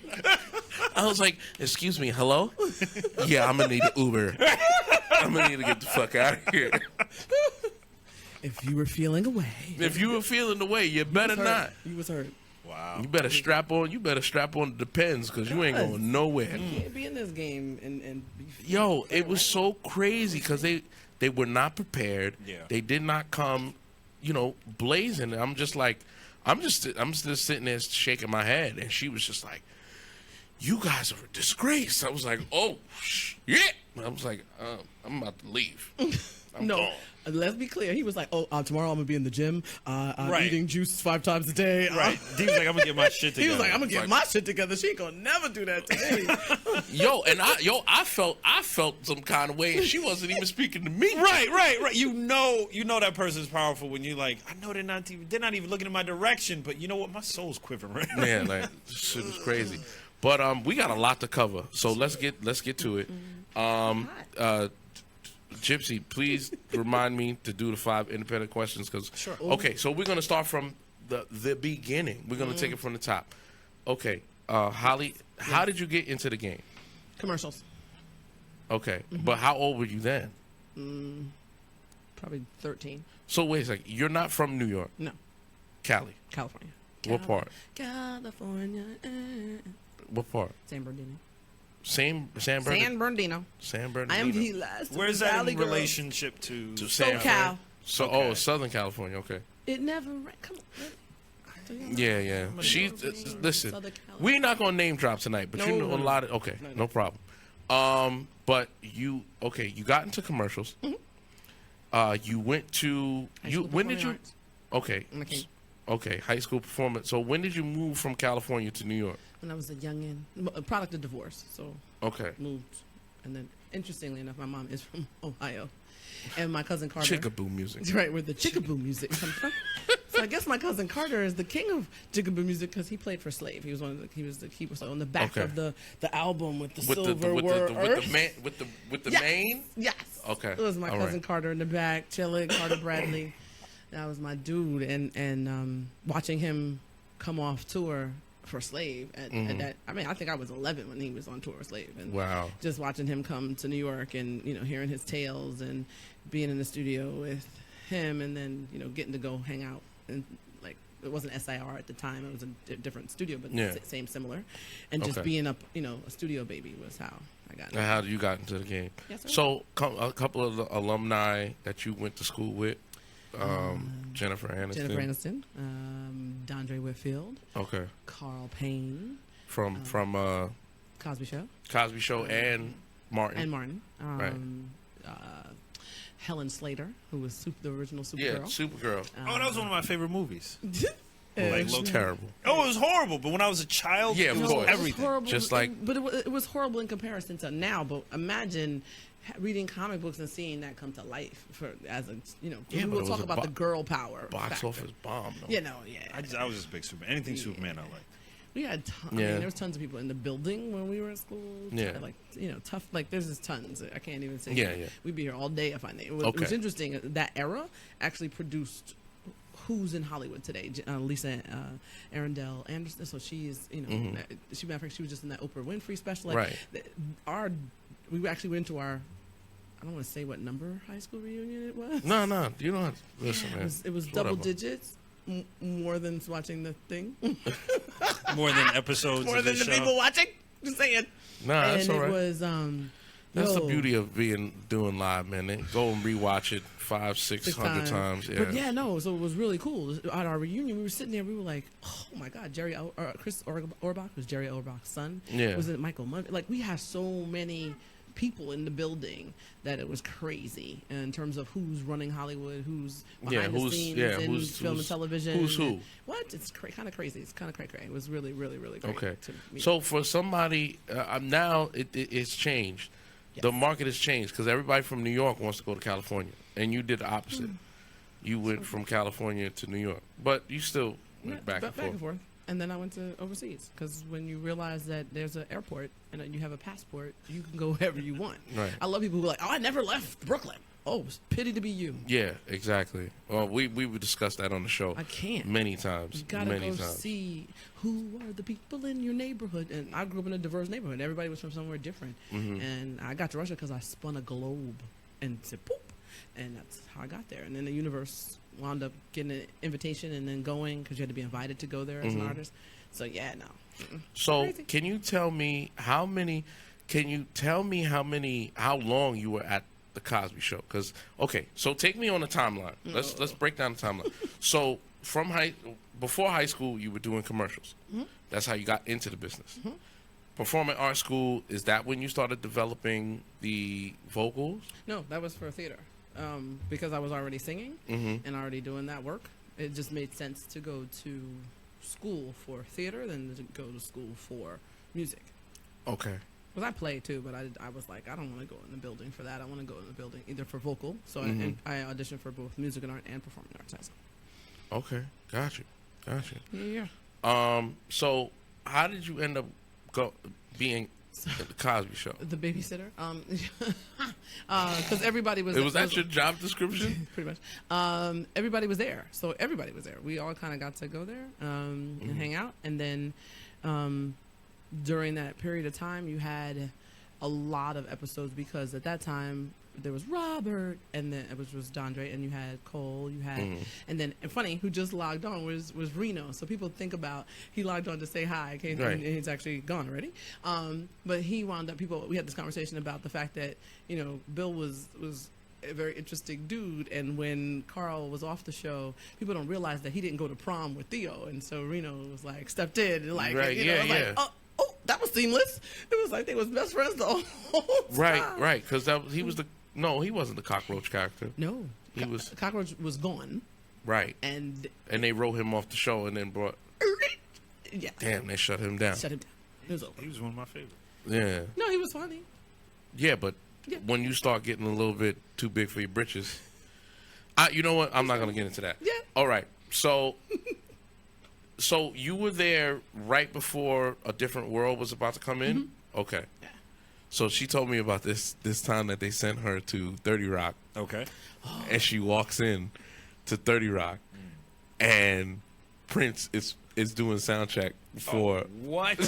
I was like, "Excuse me, hello? Yeah, I'm gonna need an Uber. I'm gonna need to get the fuck out of here. If you were feeling away. If you were feeling the way, you better not. You was hurt. Wow. You better strap on. You better strap on the Depends because you ain't going nowhere." You can't be in this game and be Yo, it was so crazy because they were not prepared. Yeah. They did not come, blazing. I'm just sitting there shaking my head, and she was just like, "You guys are a disgrace." I was like, "Oh shit!" I was like, "I'm about to leave." I'm No, gone. let's be clear. He was like, "Oh, tomorrow I'm gonna be in the gym. I'm Right. eating juice 5 times a day." Right. He was like, I'm gonna get my shit together. He was like, "I'm gonna get my shit together. She ain't gonna never do that to me." I felt some kind of way, and she wasn't even speaking to me. Right. You know that person's powerful when you like. I know they're not even looking in my direction, but you know what? My soul's quivering. Man, like this shit was crazy. But we got a lot to cover, so let's get to it. Gypsy, please remind me to do the 5 independent questions because. Sure. Okay, so we're gonna start from the beginning. We're gonna take it from the top. Okay, Holly, how did you get into the game? Commercials. Okay, but how old were you then? Probably 13. So wait a second, you're not from New York, No, Cali. California. What part? California. What part? San Bernardino. San San Bernardino. San Bernardino. I am the last. Where's of the that Valley in girls. relationship to? San SoCal. So Okay. Southern California. Okay. It never. Come on. Yeah. She's listen. Southern California. We're not gonna name drop tonight, but you know a lot of. Okay, no problem. But you got into commercials. You went to High you. school When did performing you? arts. Okay. Okay. Okay, high school performance. So when did you move from California to New York? When I was a youngin, a product of divorce, so Okay. moved. And then, interestingly enough, my mom is from Ohio, and my cousin Carter. Chickaboo music. Right, where the Chickaboo music comes from. So I guess my cousin Carter is the king of Chickaboo music because he played for Slave. He was he was on the back Okay. of the album with the With silver the word. with the Yes. main. Yes. Okay. It was my All cousin right. Carter in the back, chilling, Carter Bradley. That was my dude, and watching him come off tour for Slave. And that, I mean, I think I was 11 when he was on tour with Slave. And Wow. just watching him come to New York and, you know, hearing his tales and being in the studio with him and then, you know, getting to go hang out. And, like, it wasn't SIR at the time. It was a different studio, but Yeah. same, similar. And just Okay. being a studio baby was how I got Now, it. how you got into the game? Yes, sir. So, a couple of the alumni that you went to school with, Jennifer Aniston. Jennifer Aniston, Dondre Whitfield, Okay. Carl Payne, From Cosby Show, Cosby Show and Martin. and Martin. Right. Helen Slater, who was the original Yeah, Supergirl. Supergirl. Oh, that was one of my favorite movies. And- low- Terrible. Oh, it was horrible. But when I was a child, Yeah, it of was course. It was everything. horrible, Just like- but it was horrible in comparison to now. But imagine reading comic books and seeing that come to life as a Yeah, we but will it was talk a about the girl power Box factor. office bomb. Though. You know, yeah. I was just big Superman. Anything Superman, I like. We had, I Yeah. mean, there was tons of people in the building when we were at school. Yeah. Like, you know, tough, like, there's just tons. I can't even say. Yeah, yeah. We'd be here all day if I knew. It was Okay. interesting. That era actually produced who's in Hollywood today. Lisa Arundel Anderson. So she is, you know, she, matter of fact, she was just in that Oprah Winfrey special. Like, Right. We actually went to our, I don't want to say what number high school reunion it was. No, you don't have to listen, man. It was It's double whatever. digits. More than watching the thing. More than episodes More of than the the show. people watching. Just saying. Nah, that's And all it right. was That's the yo, beauty of doing live, man. They go and rewatch it 500, 6 600 times. Yeah. But yeah, no. So it was really cool. At our reunion, we were sitting there. We were like, "Oh my God, Chris Orbach was Jerry Orbach's son. Yeah. Was it Michael Munn? Like we had so many people in the building that it was crazy in terms of who's running Hollywood, who's behind the scenes in film and television. Who's who? What? It's kind of crazy. It's kind of cray-cray. It was really, really, really great. Okay. To meet. So for somebody, now it's changed. Yes. The market has changed because everybody from New York wants to go to California. And you did the opposite. You went from California to New York. But you still went back and forth. And then I went to overseas because when you realize that there's an airport and you have a passport, you can go wherever you want. Right. I love people who are like, oh, I never left Brooklyn. Oh, it's pity to be you. Yeah, exactly. Well, we would discuss that on the show. I can't. Many times. You gotta many go times. see who are the people in your neighborhood. And I grew up in a diverse neighborhood. Everybody was from somewhere different. And I got to Russia because I spun a globe and said, poop. And that's how I got there. And then the universe wound up getting an invitation and then going because you had to be invited to go there as an artist. So, yeah, no. So, Crazy. can you tell me how long you were at the Cosby Show? Because, okay, so take me on the timeline. Let's break down the timeline. So, before high school, you were doing commercials. That's how you got into the business. Performing arts school, is that when you started developing the vocals? No, that was for theater. Because I was already singing and already doing that work. It just made sense to go to school for theater than to go to school for music. Okay. Because I played too, but I was like, I don't want to go in the building for that. I want to go in the building either for vocal. So I auditioned for both music and art and performing arts high school. Okay. Gotcha. Yeah. So how did you end up being at the Cosby Show? The babysitter. Because everybody was. Was that your job description? Pretty much. Everybody was there. So everybody was there. We all kind of got to go there and hang out. And then during that period of time, you had a lot of episodes because at that time, there was Robert, and then it was Dondre, and you had Cole, you had, and then and funny who just logged on was Reno. So people think about he logged on to say hi, and he's actually gone already. But he wound up. We had this conversation about the fact that Bill was a very interesting dude, and when Carl was off the show, people don't realize that he didn't go to prom with Theo, and so Reno was like stepped in and like like, oh, that was seamless. It was like they was best friends the whole time. Right, because he was he wasn't the cockroach character. No, he was. Cockroach was gone. Right, and they wrote him off the show and then brought. Yeah. Damn, they shut him down. It was over. He was one of my favorites. Yeah. No, he was funny. Yeah, but when you start getting a little bit too big for your britches, you know what? I'm not gonna get into that. Yeah. All right. So you were there right before A Different World was about to come in. Okay. Yeah. So she told me about this time that they sent her to 30 Rock. Okay. And she walks in to 30 Rock, and Prince is doing sound check for What? for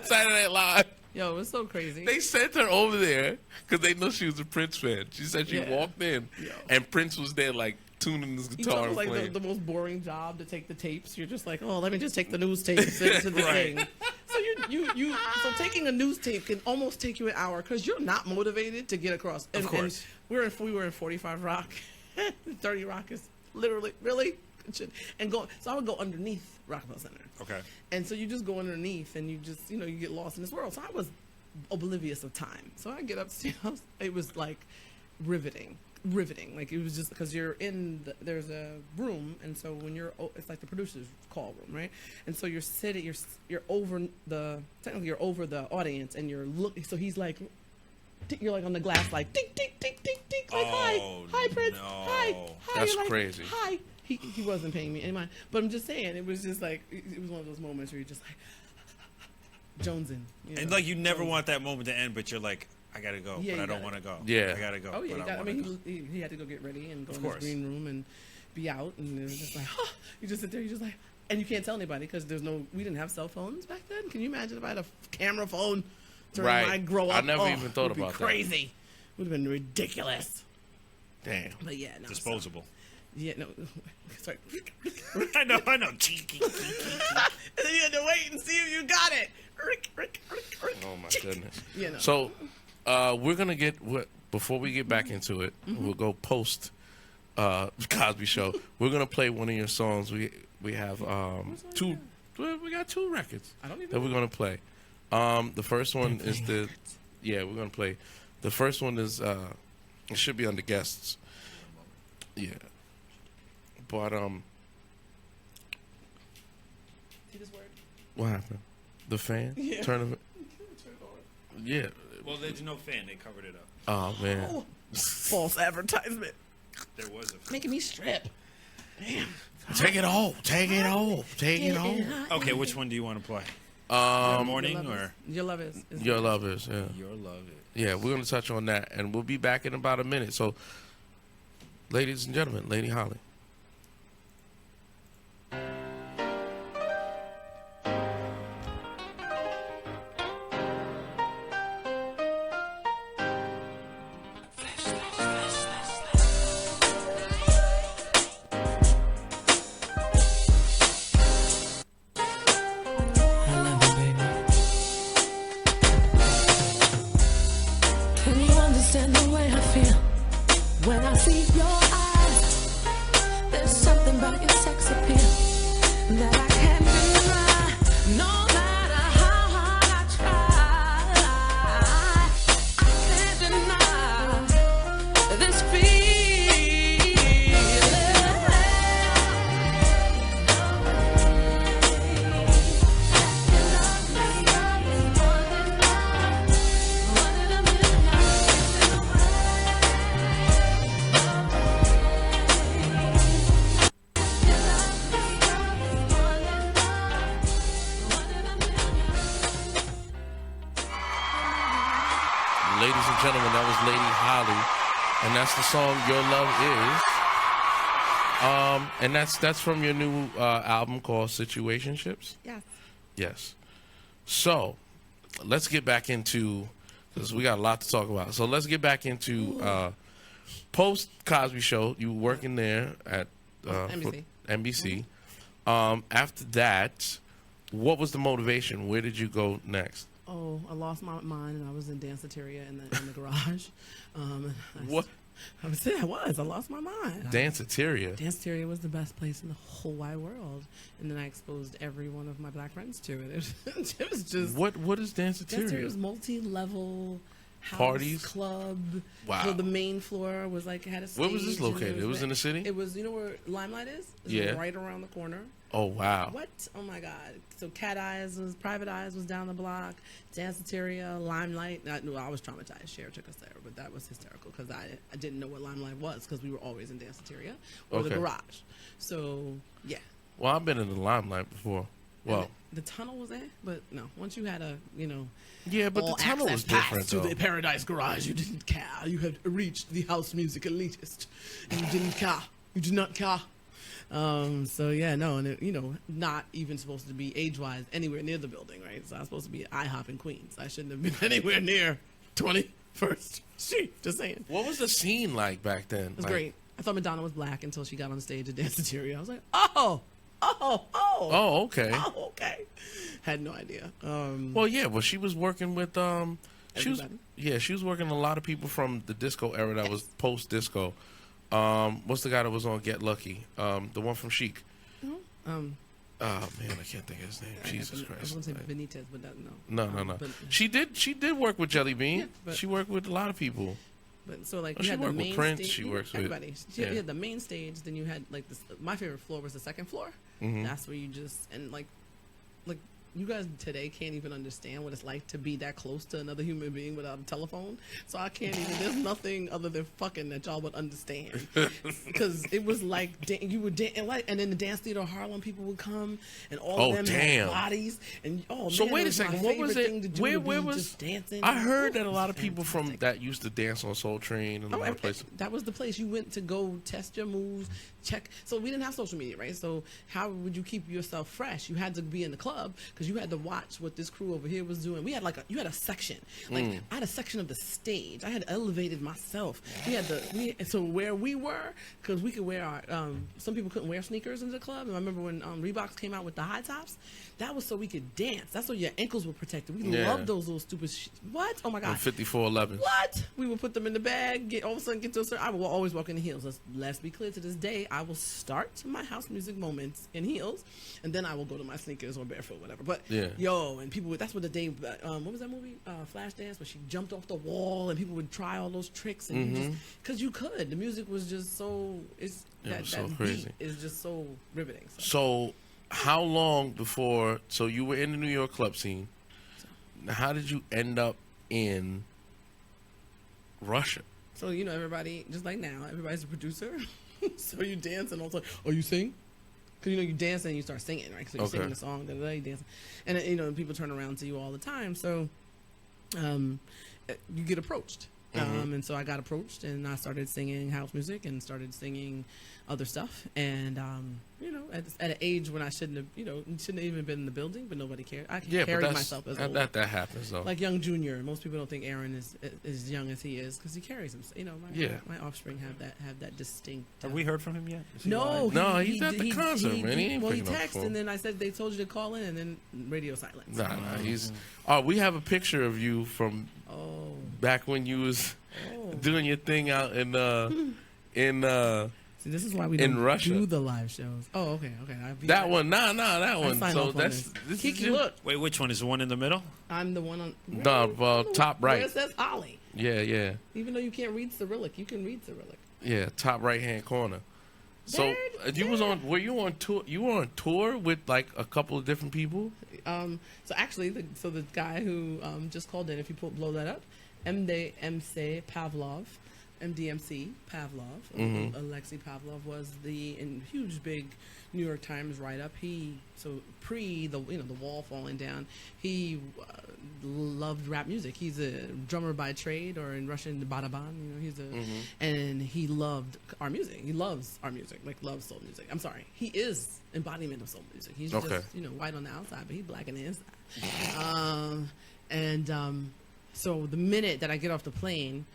Saturday Night Live. Yo, it's so crazy. They sent her over there because they know she was a Prince fan. She said she Yeah. walked in Yo. and Prince was there like tuning his You guitar know, and like playing. the most boring job to take the tapes. You're just like, oh, let me just take the news tapes into the Right. thing. So so taking a news tape can almost take you an hour because you're not motivated to get across. And, Of course. And we were in 45 Rock. 30 Rock is literally really. And go. So I would go underneath Rockefeller Center. Okay. And so you just go underneath and you just, you get lost in this world. So I was oblivious of time. So I get upstairs. It was like riveting. Like it was just because you're there's a room. And so when it's like the producer's call room, right? And so you're sitting, you're over technically you're over the audience and you're looking. So he's like, you're like on the glass, like, ding, ding, ding, ding, ding. Like, hi, Prince. no. Hi. That's You're like, crazy. Hi. He wasn't paying me any mind. But I'm just saying, it was just like, it was one of those moments where you're just like, jonesing. And like you never want that moment to end, but you're like, I gotta go, Yeah, but you I don't gotta- want to go. Yeah. I gotta go. Oh, yeah. but I wanna go. He had to go get ready and go Of in his course. green room and be out. And it was just like, you just sit there, you just like, and you can't tell anybody because we didn't have cell phones back then. Can you imagine if I had a camera phone during Right. my grow up? I never even thought it'd be about that. crazy. Would have been ridiculous. Damn. But yeah, no. Disposable. Yeah, no. Sorry. I know. And then you had to wait and see if you got it. Oh my goodness. You know. So we're gonna before we get back into it, we'll go post Cosby Show. We're gonna play one of your songs. We have two. We got two records I don't even that we're know. gonna play. The first one is we're gonna play. The first one is it should be on the guests. Yeah. But See this word? what happened? The fan? Yeah. Turn it. Yeah. Well, there's no fan. They covered it up. Oh man. Oh, false advertisement. There was a fan. Making me strip. Take it off. Take it off. Take it off. Okay, which one do you want to play? Morning or Your love is Your love is, yeah. Your Love It? Yeah, we're going to touch on that, and we'll be back in about a minute. So, ladies and gentlemen, Lady Holly. Can you understand the way I feel when I see your eyes? There's something about your sex appeal that I can't deny. No matter how hard I try, I can't deny this feeling. Ladies and gentlemen, that was Lady Holly, and that's the song "Your Love Is." And that's from your new album called "Situationships." Yes. Yes. So, let's get back into, because we got a lot to talk about. So let's get back into post Cosby Show. You were working there at NBC. NBC. After that, what was the motivation? Where did you go next? Oh, I lost my mind and I was in Danceteria in the garage. What? I was saying I lost my mind. Danceteria. Danceteria was the best place in the whole wide world, and then I exposed every one of my black friends to it. It was just What is Danceteria Danceteria? was multi-level house Parties? club. Wow. So the main floor was like had a stage. Where was this and located? It was in the city? It was, you know where Limelight is? It's Yeah. right around the corner. Oh wow. What? Oh my God! So Private Eyes was down the block. Danceteria, Limelight. I was traumatized. Cher took us there, but that was hysterical because I didn't know what Limelight was because we were always in Danceteria or the Okay. garage. So yeah. Well, I've been in the Limelight before. Well, And the tunnel was there, but no. Once you had yeah, but all the tunnel was access pass different to though. the Paradise Garage, you didn't care. You had reached the house music elitist. You didn't care. You did not care. So yeah, no, and it, not even supposed to be age-wise anywhere near the building, right? So I was supposed to be at IHOP in Queens. I shouldn't have been anywhere near 21st Street. Just saying. What was the scene like back then? It was great. I thought Madonna was black until she got on stage and danced to Teary. I was like, oh, okay. oh, okay. Had no idea. Well, yeah, but she was working with she was Everybody. working a lot of people from the disco era that was post disco. What's the guy that was on Get Lucky? The one from Chic. Oh man, I can't think of his name. Jesus I Christ. was going to say Benitez, but no. No. But, She did work with Jelly Bean. Yeah, but- She worked with a lot of people. But so like Oh, you she had the worked with main Prince, stage. she works with- everybody. yeah. You had the main stage. Then you had like this. My favorite floor was the second floor. Mm-hmm. That's where you just and like you guys today can't even understand what it's like to be that close to another human being without a telephone. So I can't even. There's nothing other than fucking that y'all would understand because it was like you would and then the dance theater Harlem people would come and all Oh, of them damn. had bodies and So man, wait a was my second. What was favorite thing to it? do Where to be was? just dancing? I heard Ooh, that a it lot was of people from fantastic. that used to dance on Soul Train and a lot of places. That was the place you went to go test your moves, check. So we didn't have social media, right? So how would you keep yourself fresh? You had to be in the club because you had to watch what this crew over here was doing. We had you had a section. Like I had a section of the stage. I had elevated myself. So where we were, because we could wear our, some people couldn't wear sneakers in the club. And I remember when Reeboks came out with the high tops, that was so we could dance. That's so your ankles were protected. We Yeah. loved those little stupid what? Oh my God. 5411. What? We would put them in the bag, all of a sudden get to a certain, I will always walk in heels. Let's be clear, to this day, I will start my house music moments in heels, and then I will go to my sneakers or barefoot, whatever. But, Yeah. and people would, that's what the day, what was that movie? Flashdance, where she jumped off the wall, and people would try all those tricks, and you just, because you could. The music was just so, was so that crazy. beat is just so riveting. So how long before? So you were in the New York club scene. Now, how did you end up in Russia? So, everybody, just like now, everybody's a producer. So you dance and also, you sing? Because, you dance and you start singing, right? So you're singing the song, you dance. And, people turn around to you all the time. So you get approached. And so I got approached and I started singing house music and started singing other stuff. And, at an age when I shouldn't have even been in the building, but nobody cared. I carried myself as old. That happens though. Like young Junior. Most people don't think Aaron is as young as he is because he carries himself. My offspring have that distinct. Have we heard from him yet? Is he No, alive? No, he's at the concert, man. He ain't well, he picking up the texted, phone. and then I said they told you to call in, and then radio silence. Nah, he's. We have a picture of you from Oh, back when you was doing your thing out in see, this is why we in don't Russia. do the live shows. Oh, okay. That one, that one. sign So off on that's this. this Kiki, is you. look, Wait, which one is the one in the middle? I'm the one on. No, top Where right. it says Holly. Yeah. Even though you can't read Cyrillic, you can read Cyrillic. Yeah, top right hand corner. So you was on. Were you on tour? You were on tour with like a couple of different people. So actually, the guy who just called in, if you blow that up, MDMC Pavlov, Alexei Pavlov was the huge big New York Times write up. Pre the wall falling down, he loved rap music. He's a drummer by trade, or in Russian the baraban. And he loved our music. He loves our music, like loves soul music. I'm sorry, he is embodiment of soul music. He's just white on the outside, but he's black on the inside. So the minute that I get off the plane,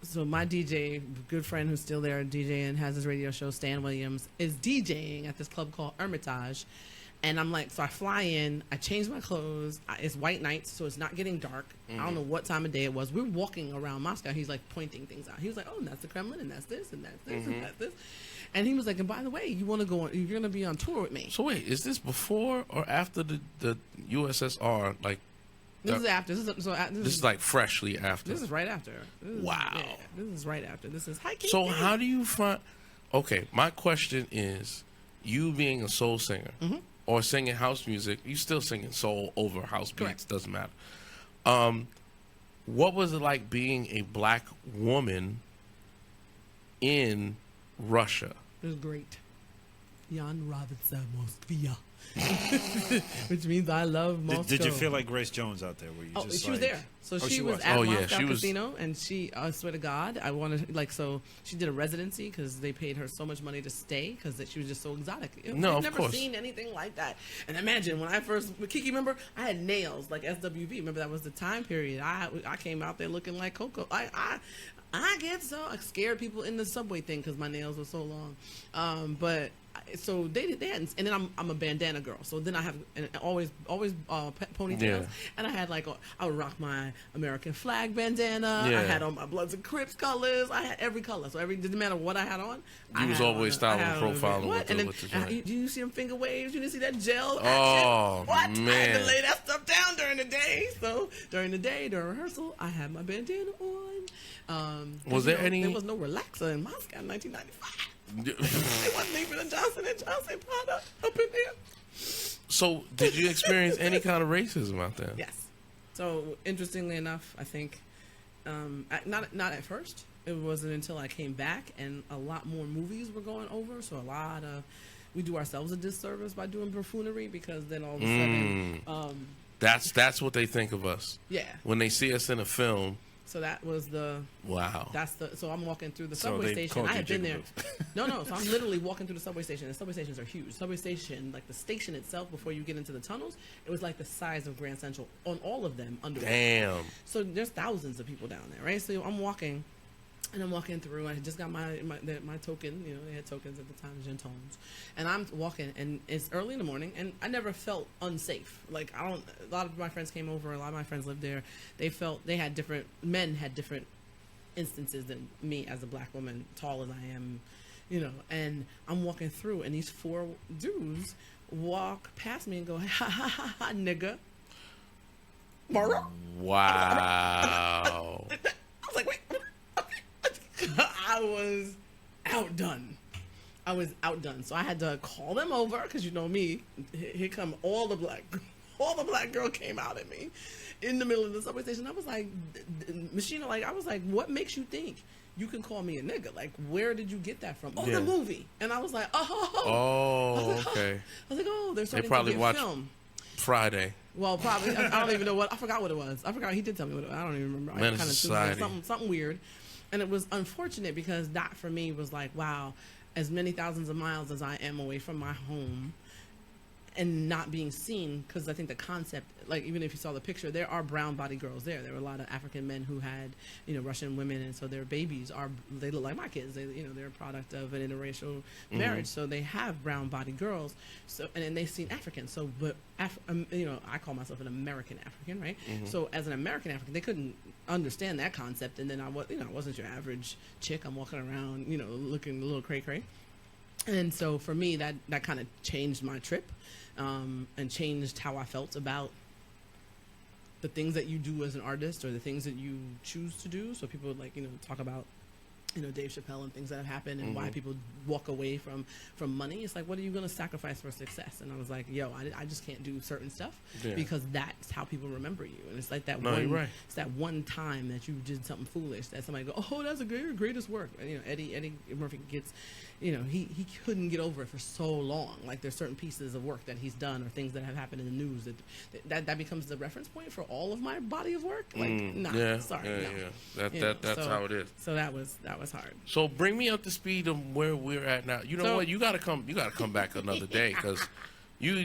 so my DJ, good friend who's still there DJing and has his radio show, Stan Williams, is DJing at this club called Hermitage. And I'm like, so I fly in, I change my clothes. It's white nights, so it's not getting dark. I don't know what time of day it was. We're walking around Moscow. He's like pointing things out. He was like, oh, and that's the Kremlin, and that's this, and that's this, and that's this. And he was like, and by the way, you want to go on, you're going to be on tour with me. So wait, is this before or after the USSR? Like, This is after. This is like freshly after. This is right after. Wow. This is right after. This is hi. So how do you find? Okay, my question is, you being a soul singer or singing house music, you still singing soul over house beats. Correct. Doesn't matter. What was it like being a black woman in Russia? It was great. Jan Ravitsa Moskvia. which means I love Moscow. Did you feel like Grace Jones out there? Were you just she was like- there. So Oh, she was was. at Oh, yeah, Moscow she was- Casino, and she, I swear to God, I wanted, like, so she did a residency because they paid her so much money to stay because she was just so exotic. No, I've of never course. seen anything like that. And imagine when I first, Kiki, remember, I had nails like SWV. Remember that was the time period. I came out there looking like Coco. I get so I scared people in the subway thing because my nails were so long. But so they hadn't, and then I'm a bandana girl. So then I have always ponytails, Yeah. and I had like I would rock my American flag bandana. Yeah. I had on my Bloods and Crips colors. I had every color. So didn't matter what I had on. I You was had always on styling I had and on profiling what? with the- And then, with the joint. do you see them finger waves? You didn't see that gel action? Oh, What? I had man. to lay that stuff down during the day. So during the day, during rehearsal, I had my bandana on. 'Cause, Was there any- There was no relaxer in Moscow in 1995. They wasn't even a Johnson & Johnson product up in there. So, did you experience any kind of racism out there? Yes. So interestingly enough, I think not at first. It wasn't until I came back and a lot more movies were going over. So we do ourselves a disservice by doing buffoonery because then all of a sudden, That's what they think of us. yeah. When they see us in a film, So that was wow. so I'm walking through the So subway they station. called I you had been there. Jigaboo. No. So I'm literally walking through the subway station. The subway stations are huge. The subway station, like the station itself, before you get into the tunnels, it was like the size of Grand Central on all of them under. Damn. So there's thousands of people down there, right? So I'm walking, and I'm walking through. I just got my token. You know, they had tokens at the time, Gentones. And I'm walking, and it's early in the morning, and I never felt unsafe. Like a lot of my friends came over. A lot of my friends lived there. Men had different instances than me as a black woman, tall as I am, you know. And I'm walking through, and these 4 dudes walk past me and go, ha ha ha ha, nigga. Mara? Wow. I was like, wait. I was outdone. So I had to call them over because you know me. Here come all the black girl came out at me in the middle of the subway station. I was like, Machina, like I was like, what makes you think you can call me a nigga? Like, where did you get that from? Oh, Yeah. the movie. And I was like, oh. Oh, okay. I was like, oh, they're starting probably to get watched- film. Friday. Well, probably. I don't even know what. I forgot what it was. He did tell me what it was. I don't even remember. Menace I kinda Society. something weird. And it was unfortunate because that for me was like, wow, as many thousands of miles as I am away from my home and not being seen, because I think the concept, like even if you saw the picture, there are brown body girls there. There were a lot of African men who had, you know, Russian women, and so their babies they look like my kids. They're a product of an interracial marriage, so they have brown body girls. So and then they've seen Africans. So, but I call myself an American African, right? So as an American African, they couldn't understand that concept, and then I wasn't your average chick. I'm walking around, you know, looking a little cray cray. And so for me, that kind of changed my trip, and changed how I felt about the things that you do as an artist or the things that you choose to do. So people would talk about, Dave Chappelle and things that have happened and why people walk away from money. It's like, what are you going to sacrifice for success? And I was like, I just can't do certain stuff because that's how people remember you. And it's like that No, you're right. It's that one time that you did something foolish that somebody go, oh, that's your greatest work. And, Eddie Murphy gets, he couldn't get over it for so long. Like there's certain pieces of work that he's done or things that have happened in the news that becomes the reference point for all of my body of work. Like, nah, sorry, no. That's how it is. So that was hard. So bring me up to speed of where we're at now. You know what? You gotta come back another day because your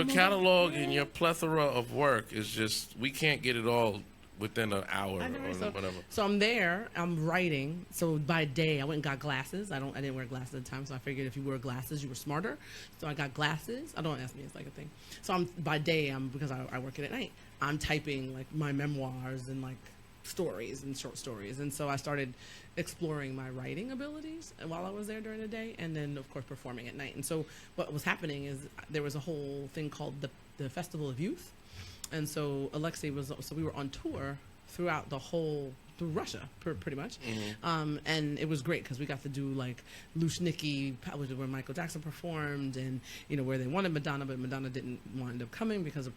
catalog and your plethora of work is just, we can't get it all within an hour or whatever. So I'm there. I'm writing. So by day, I went and got glasses. I didn't wear glasses at the time, so I figured if you wore glasses, you were smarter. So I got glasses. I don't ask me. It's like a thing. So by day, because I work it at night. I'm typing like my memoirs and like stories and short stories, and so I started exploring my writing abilities while I was there during the day, and then of course performing at night. And so what was happening is there was a whole thing called the Festival of Youth, and so we were on tour throughout the whole through Russia, pretty much. And it was great because we got to do like Lushniki, where Michael Jackson performed, and where they wanted Madonna, but Madonna didn't wind up coming because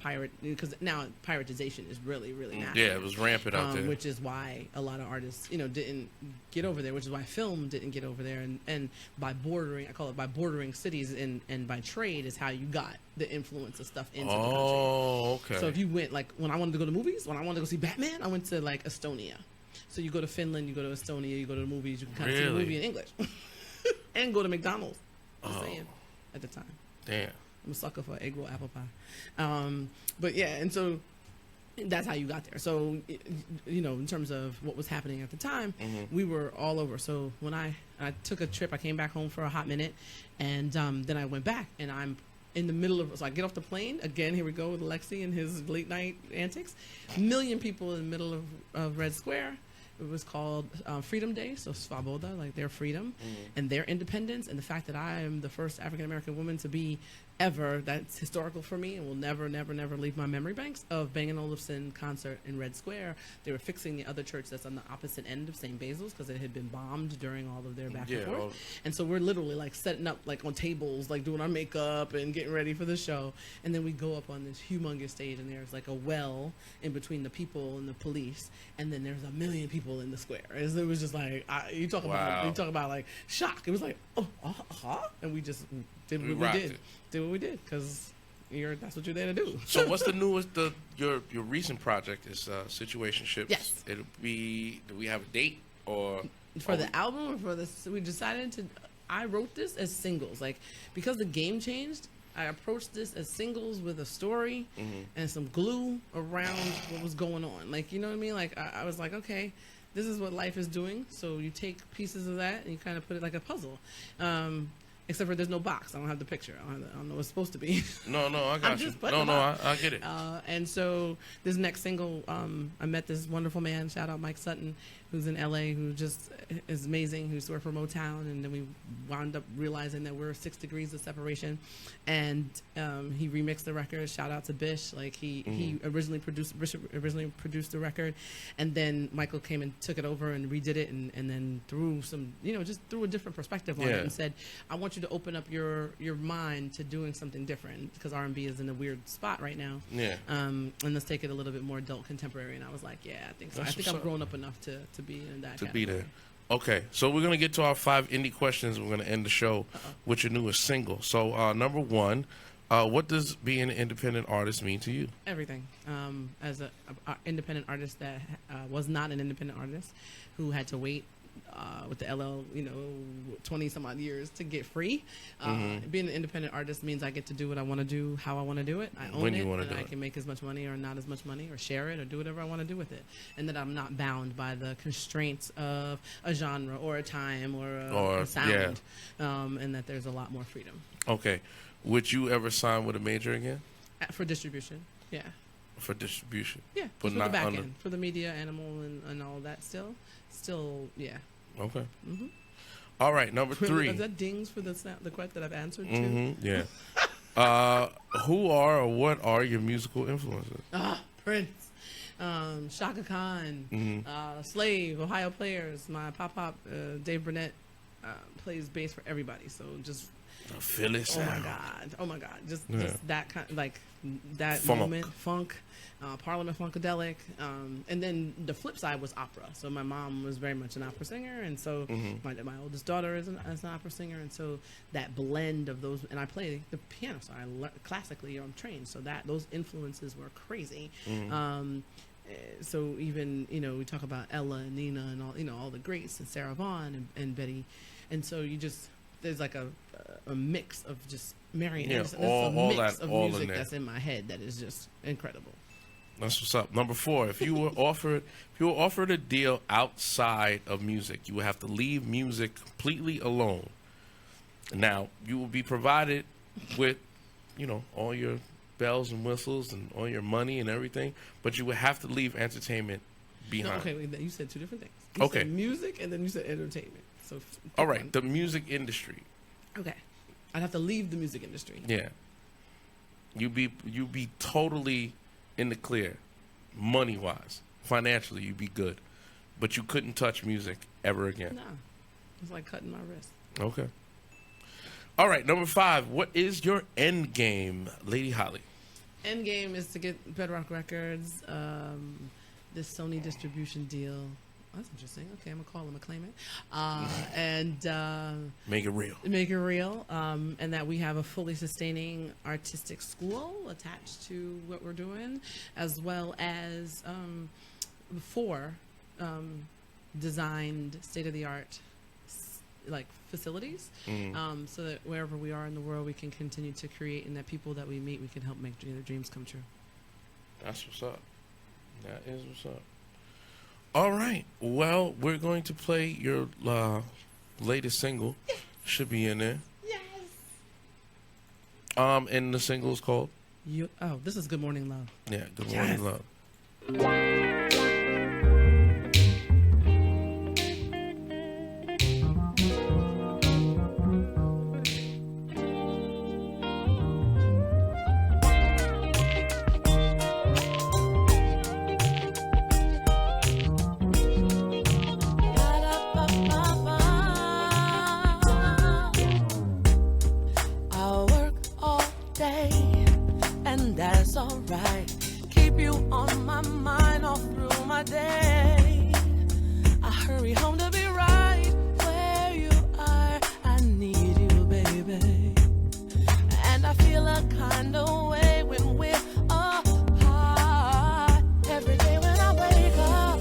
now piratization is really natural. Yeah, it was rampant out there, which is why a lot of artists didn't get over there, which is why film didn't get over there, and by bordering, I call it by bordering cities, and by trade is how you got the influence of stuff into the country. Oh, okay. So if you went, like, when I wanted to go to movies, when I wanted to go see Batman, I went to, like, Estonia. So you go to Finland, you go to Estonia, you go to the movies, you can kind of see the movie in English. And go to McDonald's. Just saying, at the time. Damn. I'm a sucker for egg roll apple pie. But yeah, and so that's how you got there. So, in terms of what was happening at the time, we were all over. So when I took a trip, I came back home for a hot minute, and then I went back, and I'm in the middle of, so I get off the plane, again, here we go with Alexi and his late night antics. 1 million people in the middle of Red Square. It was called Freedom Day, so Svoboda, like their freedom and their independence, and the fact that I am the first African-American woman to be ever, that's historical for me and will never leave my memory banks, of Bang & Olufsen concert in Red Square. They were fixing the other church that's on the opposite end of St. Basil's because it had been bombed during all of their back and forth. And so we're literally like setting up like on tables, like doing our makeup and getting ready for the show. And then we go up on this humongous stage, and there's like a well in between the people and the police, and then there's 1 million people in the square. And it was just like, you talk about like shock. It was like, and we just did what we did because that's what you're there to do. So what's the newest? Your recent project is Situationships. Yes. Do we have a date or for the album or for this? We decided to. I wrote this as singles, like because the game changed. I approached this as singles with a story and some glue around what was going on. Like, you know what I mean? Like I was like, okay, this is what life is doing. So you take pieces of that and you kind of put it like a puzzle. Except for there's no box. I don't have the picture. I don't know what it's supposed to be. No, I got you. I get it. And so this next single, I met this wonderful man, shout out Mike Sutton, who's in LA, who just is amazing, who's worked for Motown, and then we wound up realizing that we're 6 degrees of separation. And he remixed the record. Shout out to Bish. Like he originally produced the record, and then Michael came and took it over and redid it, and then threw some, just threw a different perspective on it and said, I want you to open up your mind to doing something different because R&B is in a weird spot right now. Yeah. And let's take it a little bit more adult contemporary. And I was like, yeah, I think so. I think I'm grown up enough to be in that category. Be there. Okay, so we're gonna get to our 5 indie questions. We're gonna end the show with your newest single. So number 1, what does being an independent artist mean to you? Everything. As an independent artist that was not an independent artist, who had to wait with the LL, 20 some odd years to get free. Being an independent artist means I get to do what I want to do, how I want to do it. I own it, and I can make as much money or not as much money, or share it, or do whatever I want to do with it. And that I'm not bound by the constraints of a genre or a time or a sound. And that there's a lot more freedom. Okay. Would you ever sign with a major again? For distribution, yeah. For distribution? Yeah, but for not the back end. For the media, animal, and all that still, yeah. Okay. All right, number 3. Is that dings for the question that I've answered to? Yeah. Who are or what are your musical influences? Prince, Shaka Khan, Slave, Ohio Players. My pop, Dave Burnett, plays bass for everybody. So just feel it sound. Oh my God. Just that kind, like that funk. moment, funk. Parliament Funkadelic, and then the flip side was opera. So my mom was very much an opera singer, and so my oldest daughter is an opera singer, and so that blend of those, and I play the piano, so classically I'm trained, so that those influences were crazy. So even we talk about Ella and Nina and all the greats, and Sarah Vaughan and Betty, and so there's like a mix of just Marian Anderson. There's a mix of music that's in my head that is just incredible. That's what's up. Number 4, if you were offered a deal outside of music, you would have to leave music completely alone. Now, you will be provided with, all your bells and whistles and all your money and everything, but you would have to leave entertainment behind. No, okay, you said 2 different things. You said music, and then you said entertainment. So all right, the music industry. Okay, I'd have to leave the music industry. Yeah. You be totally in the clear, money-wise. Financially, you'd be good. but you couldn't touch music ever again. No, it's like cutting my wrist. Okay. All right, number 5. What is your end game, Lady Holly? End game is to get Bedrock Records, this Sony distribution deal. That's interesting. Okay, I'm gonna call him a claimant, and Make it real. make it real, and that we have a fully sustaining artistic school attached to what we're doing, as well as 4 designed state-of-the-art like facilities, so that wherever we are in the world, we can continue to create, and that people that we meet, we can help make their dreams come true. That's what's up. That is what's up. All right. Well, we're going to play your latest single. Should be in there. Yes. And the single is called? This is Good Morning Love. Yeah, Good Morning Yes. Love. I work all day, and that's alright. Keep you on my mind all through my day. I hurry home to be right where you are. I need you, baby. And I feel a kind of way when we're apart. Every day when I wake up,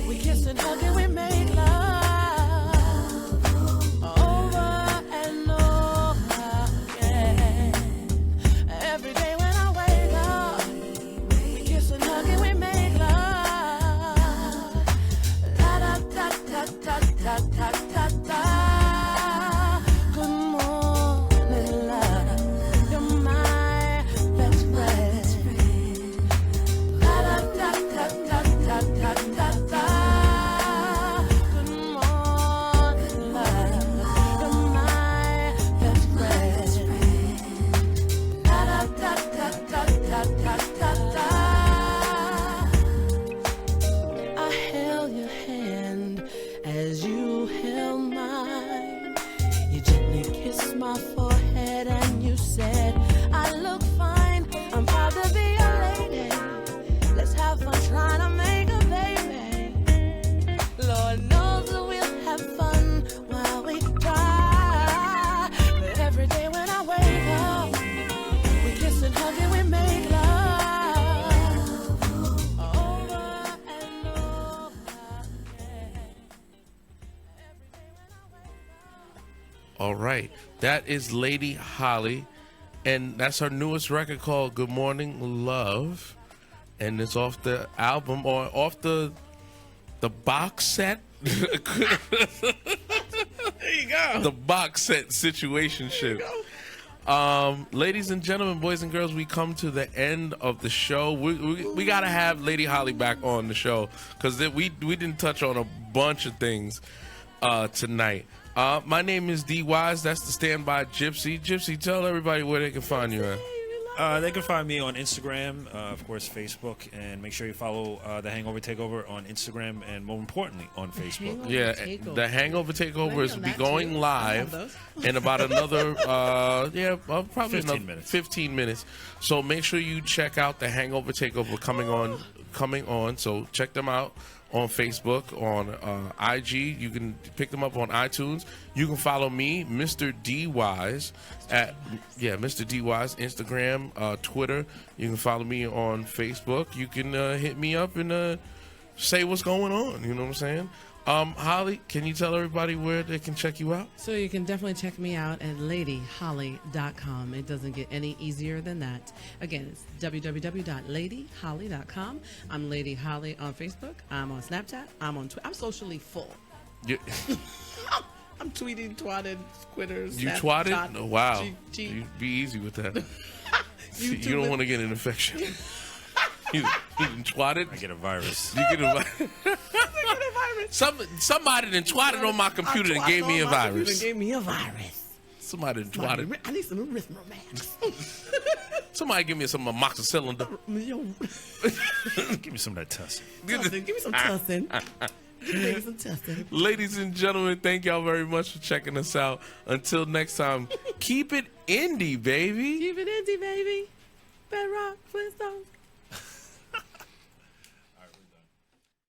we kiss and hug and we make love over and over again. Every day when I wake up, we kiss and hug and we make love. La da da da da da da da da. Good morning, love. You're my best friend. La da da da da da da da da. Good morning, love. You're my best friend. La da da da da da da da da. I held your hand as you held mine. You gently kissed my forehead and you said, I look fine. I'm proud to be a lady. Let's have fun trying to make a baby. Lord knows that we'll have fun while we try. But every day when I wake up, we kiss and hug and we make love over and over again. Every day when I wake up. All right. That is Lady Holly. And that's her newest record called Good Morning Love. And it's off the album or off the box set. There you go. The box set situationship. Ladies and gentlemen, boys and girls, we come to the end of the show. We got to have Lady Holly back on the show because we didn't touch on a bunch of things tonight. My name is D Wise. That's the Standby Gypsy. Gypsy, tell everybody where they can find you at. They can find me on Instagram, of course, Facebook, and make sure you follow The Hangover Takeover on Instagram and, more importantly, on Facebook. Hangover Yeah, Takeover. the Hangover Takeover is on be that going too. live I love in about another, probably 15 another minutes. 15 minutes. So make sure you check out the Hangover Takeover coming on. So check them out on Facebook, on IG. You can pick them up on iTunes. You can follow me, Mr. D Wise, at Mr. D Wise, Instagram, Twitter. You can follow me on Facebook. You can hit me up and say what's going on. You know what I'm saying? Holly, can you tell everybody where they can check you out? So you can definitely check me out at ladyholly.com. It doesn't get any easier than that. Again, it's www.ladyholly.com. I'm Lady Holly on Facebook. I'm on Snapchat. I'm on Twitter. I'm socially full. You, I'm tweeting, twatted, Twitters. you twatted? Oh, wow. You be easy with that. You don't want to get an infection. You done twatted? I get a virus. You get a somebody done twatted on my computer and gave me a virus. Gave me a virus. Somebody done twatted. I need some erythromance. Somebody give me some amoxicillin. Give me some of that tussin. Give me some tussin. Ladies and gentlemen. Ladies and gentlemen, thank y'all very much for checking us out. Until next time, keep it indie, baby. Keep it indie, baby. Bedrock, Flintstones.